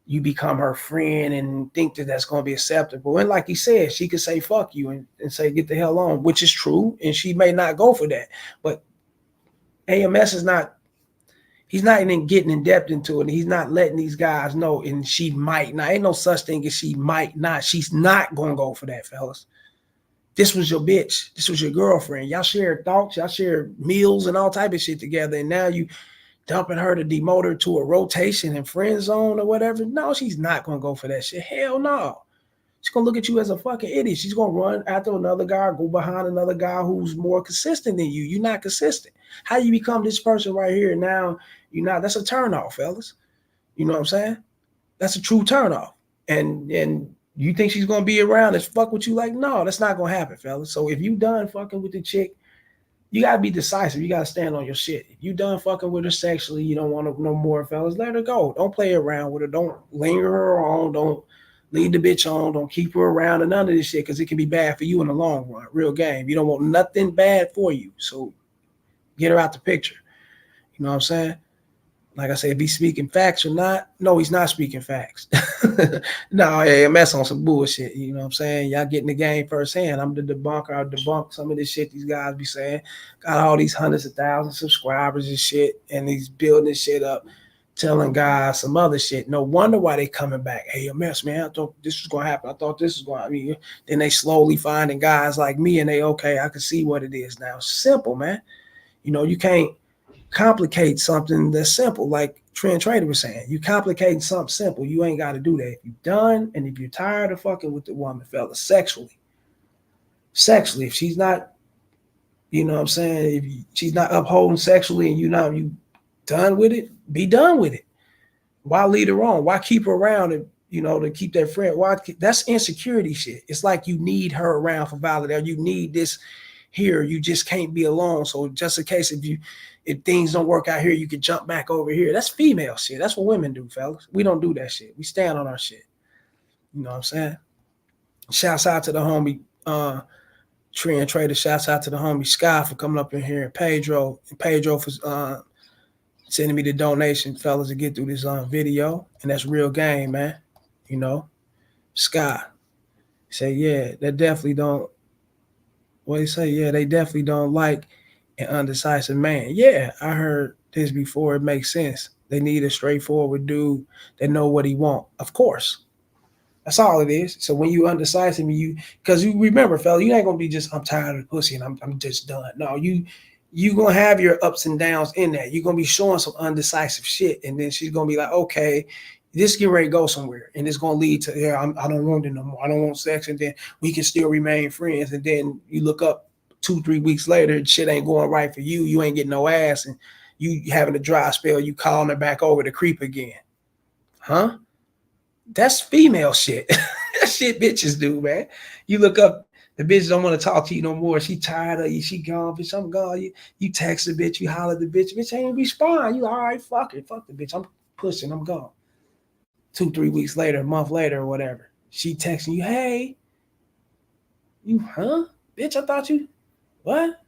you become her friend and think that that's going to be acceptable. And like he said, she could say fuck you and say get the hell on, which is true. And she may not go for that. But AMS is not, he's not even getting in depth into it. He's not letting these guys know, and she might not. Ain't no such thing as she might not. She's not going to go for that, fellas. This was your bitch. This was your girlfriend. Y'all shared thoughts. Y'all shared meals and all type of shit together. And now you dumping her to demote her to a rotation and friend zone or whatever. No, she's not going to go for that shit. Hell no. She's going to look at you as a fucking idiot. She's going to run after another guy, go behind another guy who's more consistent than you. You're not consistent. How you become this person right here now, you're not. That's a turnoff, fellas. You know what I'm saying? That's a true turnoff. And you think she's going to be around and fuck with you? Like, no, that's not going to happen, fellas. So if you done fucking with the chick, you got to be decisive. You got to stand on your shit. If you done fucking with her sexually, you don't want to no more, fellas, let her go. Don't play around with her. Don't linger her on. Don't lead the bitch on. Don't keep her around and none of this shit, because it can be bad for you in the long run. Real game. You don't want nothing bad for you. So get her out the picture. You know what I'm saying? Like I said, if he's speaking facts or not, no, he's not speaking facts. No, AMS on some bullshit. You know what I'm saying? Y'all getting the game firsthand. I'm the debunker. I debunk some of this shit these guys be saying. Got all these hundreds of thousands of subscribers and shit, and he's building this shit up, telling guys some other shit. No wonder why they coming back. AMS, man, I thought this was going to happen. I thought this was going to happen. Then they slowly finding guys like me, and okay, I can see what it is now. Simple, man. You can't complicate something that's simple. Like Trend Trader was saying. You complicating something simple. You ain't got to do that. If you're done and if you're tired of fucking with the woman, fellas, sexually, if she's not, you know what I'm saying, if she's not upholding sexually and you done with it, be done with it. Why lead her on? Why keep her around and to keep that friend? Why? That's insecurity shit. It's like you need her around for validation. You need this here. You just can't be alone. So just in case if things don't work out here, you can jump back over here. That's female shit. That's what women do, fellas. We don't do that shit. We stand on our shit. You know what I'm saying? Shouts out to the homie Trend Trader. Shouts out to the homie Sky for coming up in here, and Pedro for sending me the donation, fellas, to get through this video. And that's real game, man. Sky say, yeah, they definitely don't. What he say? Yeah, they definitely don't like an undecisive man. Yeah, I heard this before. It makes sense. They need a straightforward dude that know what he want. Of course. That's all it is. So when you undecisive, because you remember, fella, you ain't gonna be just I'm tired of the pussy and I'm just done. No, you gonna have your ups and downs in that. You're gonna be showing some undecisive shit, and then she's gonna be like, okay, this get ready to go somewhere, and it's gonna lead to I don't want it no more. I don't want sex, and then we can still remain friends. And then you look up 2-3 weeks later, shit ain't going right for you. You ain't getting no ass, and you having a dry spell. You calling her back over to creep again, huh? That's female shit. That shit bitches do, man. You look up, the bitch don't want to talk to you no more. She tired of you. She gone, bitch. I'm gone. You text the bitch. You holler at the bitch. Bitch ain't respond. You all right? Fuck it. Fuck the bitch. I'm pushing. I'm gone. 2-3 weeks later, a month later, or whatever. She texting you, hey, you, huh? Bitch, I thought you, what?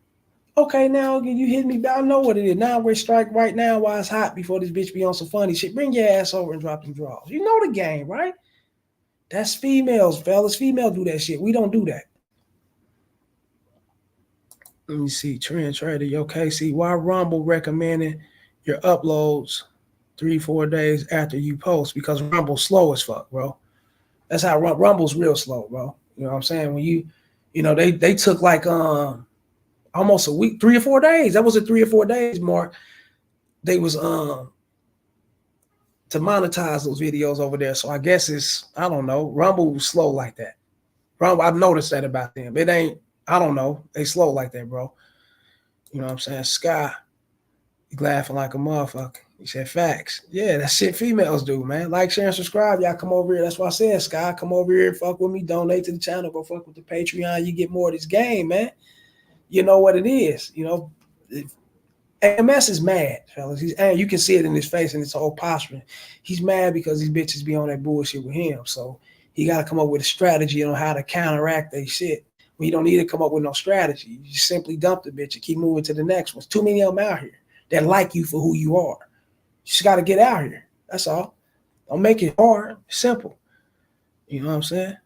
Okay, now you hit me. I know what it is. Now we're strike right now while it's hot before this bitch be on some funny shit. Bring your ass over and drop them draws. You know the game, right? That's females, fellas. Females do that shit. We don't do that. Let me see. Trend Trader, yo, KC. Why Rumble recommending your uploads 3-4 days after you post? Because Rumble's slow as fuck, bro. That's how Rumble's real slow, bro. You know what I'm saying? When they took like almost a week, 3 or 4 days. That was a 3 or 4 days mark. They was to monetize those videos over there. So I guess I don't know. Rumble was slow like that. Rumble, I've noticed that about them. It ain't, I don't know. They slow like that, bro. You know what I'm saying? Sky, you laughing like a motherfucker. You said facts. Yeah, that shit females do, man. Like, share, and subscribe. Y'all come over here. That's why I said, Sky, come over here, fuck with me, donate to the channel, go fuck with the Patreon. You get more of this game, man. You know what it is. AMS is mad, fellas. And you can see it in his face and his whole posture. He's mad because these bitches be on that bullshit with him. So he got to come up with a strategy on how to counteract that shit. Well, you don't need to come up with no strategy. You just simply dump the bitch and keep moving to the next one. There's too many of them out here that like you for who you are. You just got to get out here. That's all. Don't make it hard. It's simple. You know what I'm saying?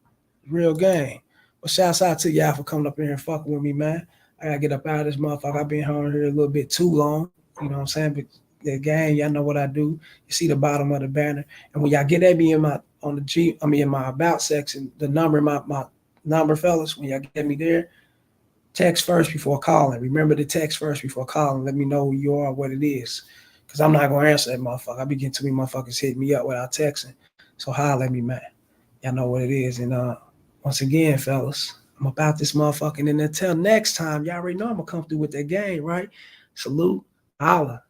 Real game. But shouts out to y'all for coming up in here and fucking with me, man. I gotta get up out of this motherfucker. I've been on here a little bit too long. You know what I'm saying? But the game, y'all know what I do. You see the bottom of the banner. And when y'all get at me in my about section, the number, my number, fellas, when y'all get me there, text first before calling. Remember to text first before calling. Let me know who you are, what it is. Because I'm not gonna answer that motherfucker. I be getting too many motherfuckers hitting me up without texting. So holler at me, man. Y'all know what it is. And once again, fellas, I'm about this motherfucking, and until next time, y'all already know I'm gonna come through with that game, right? Salute, holla.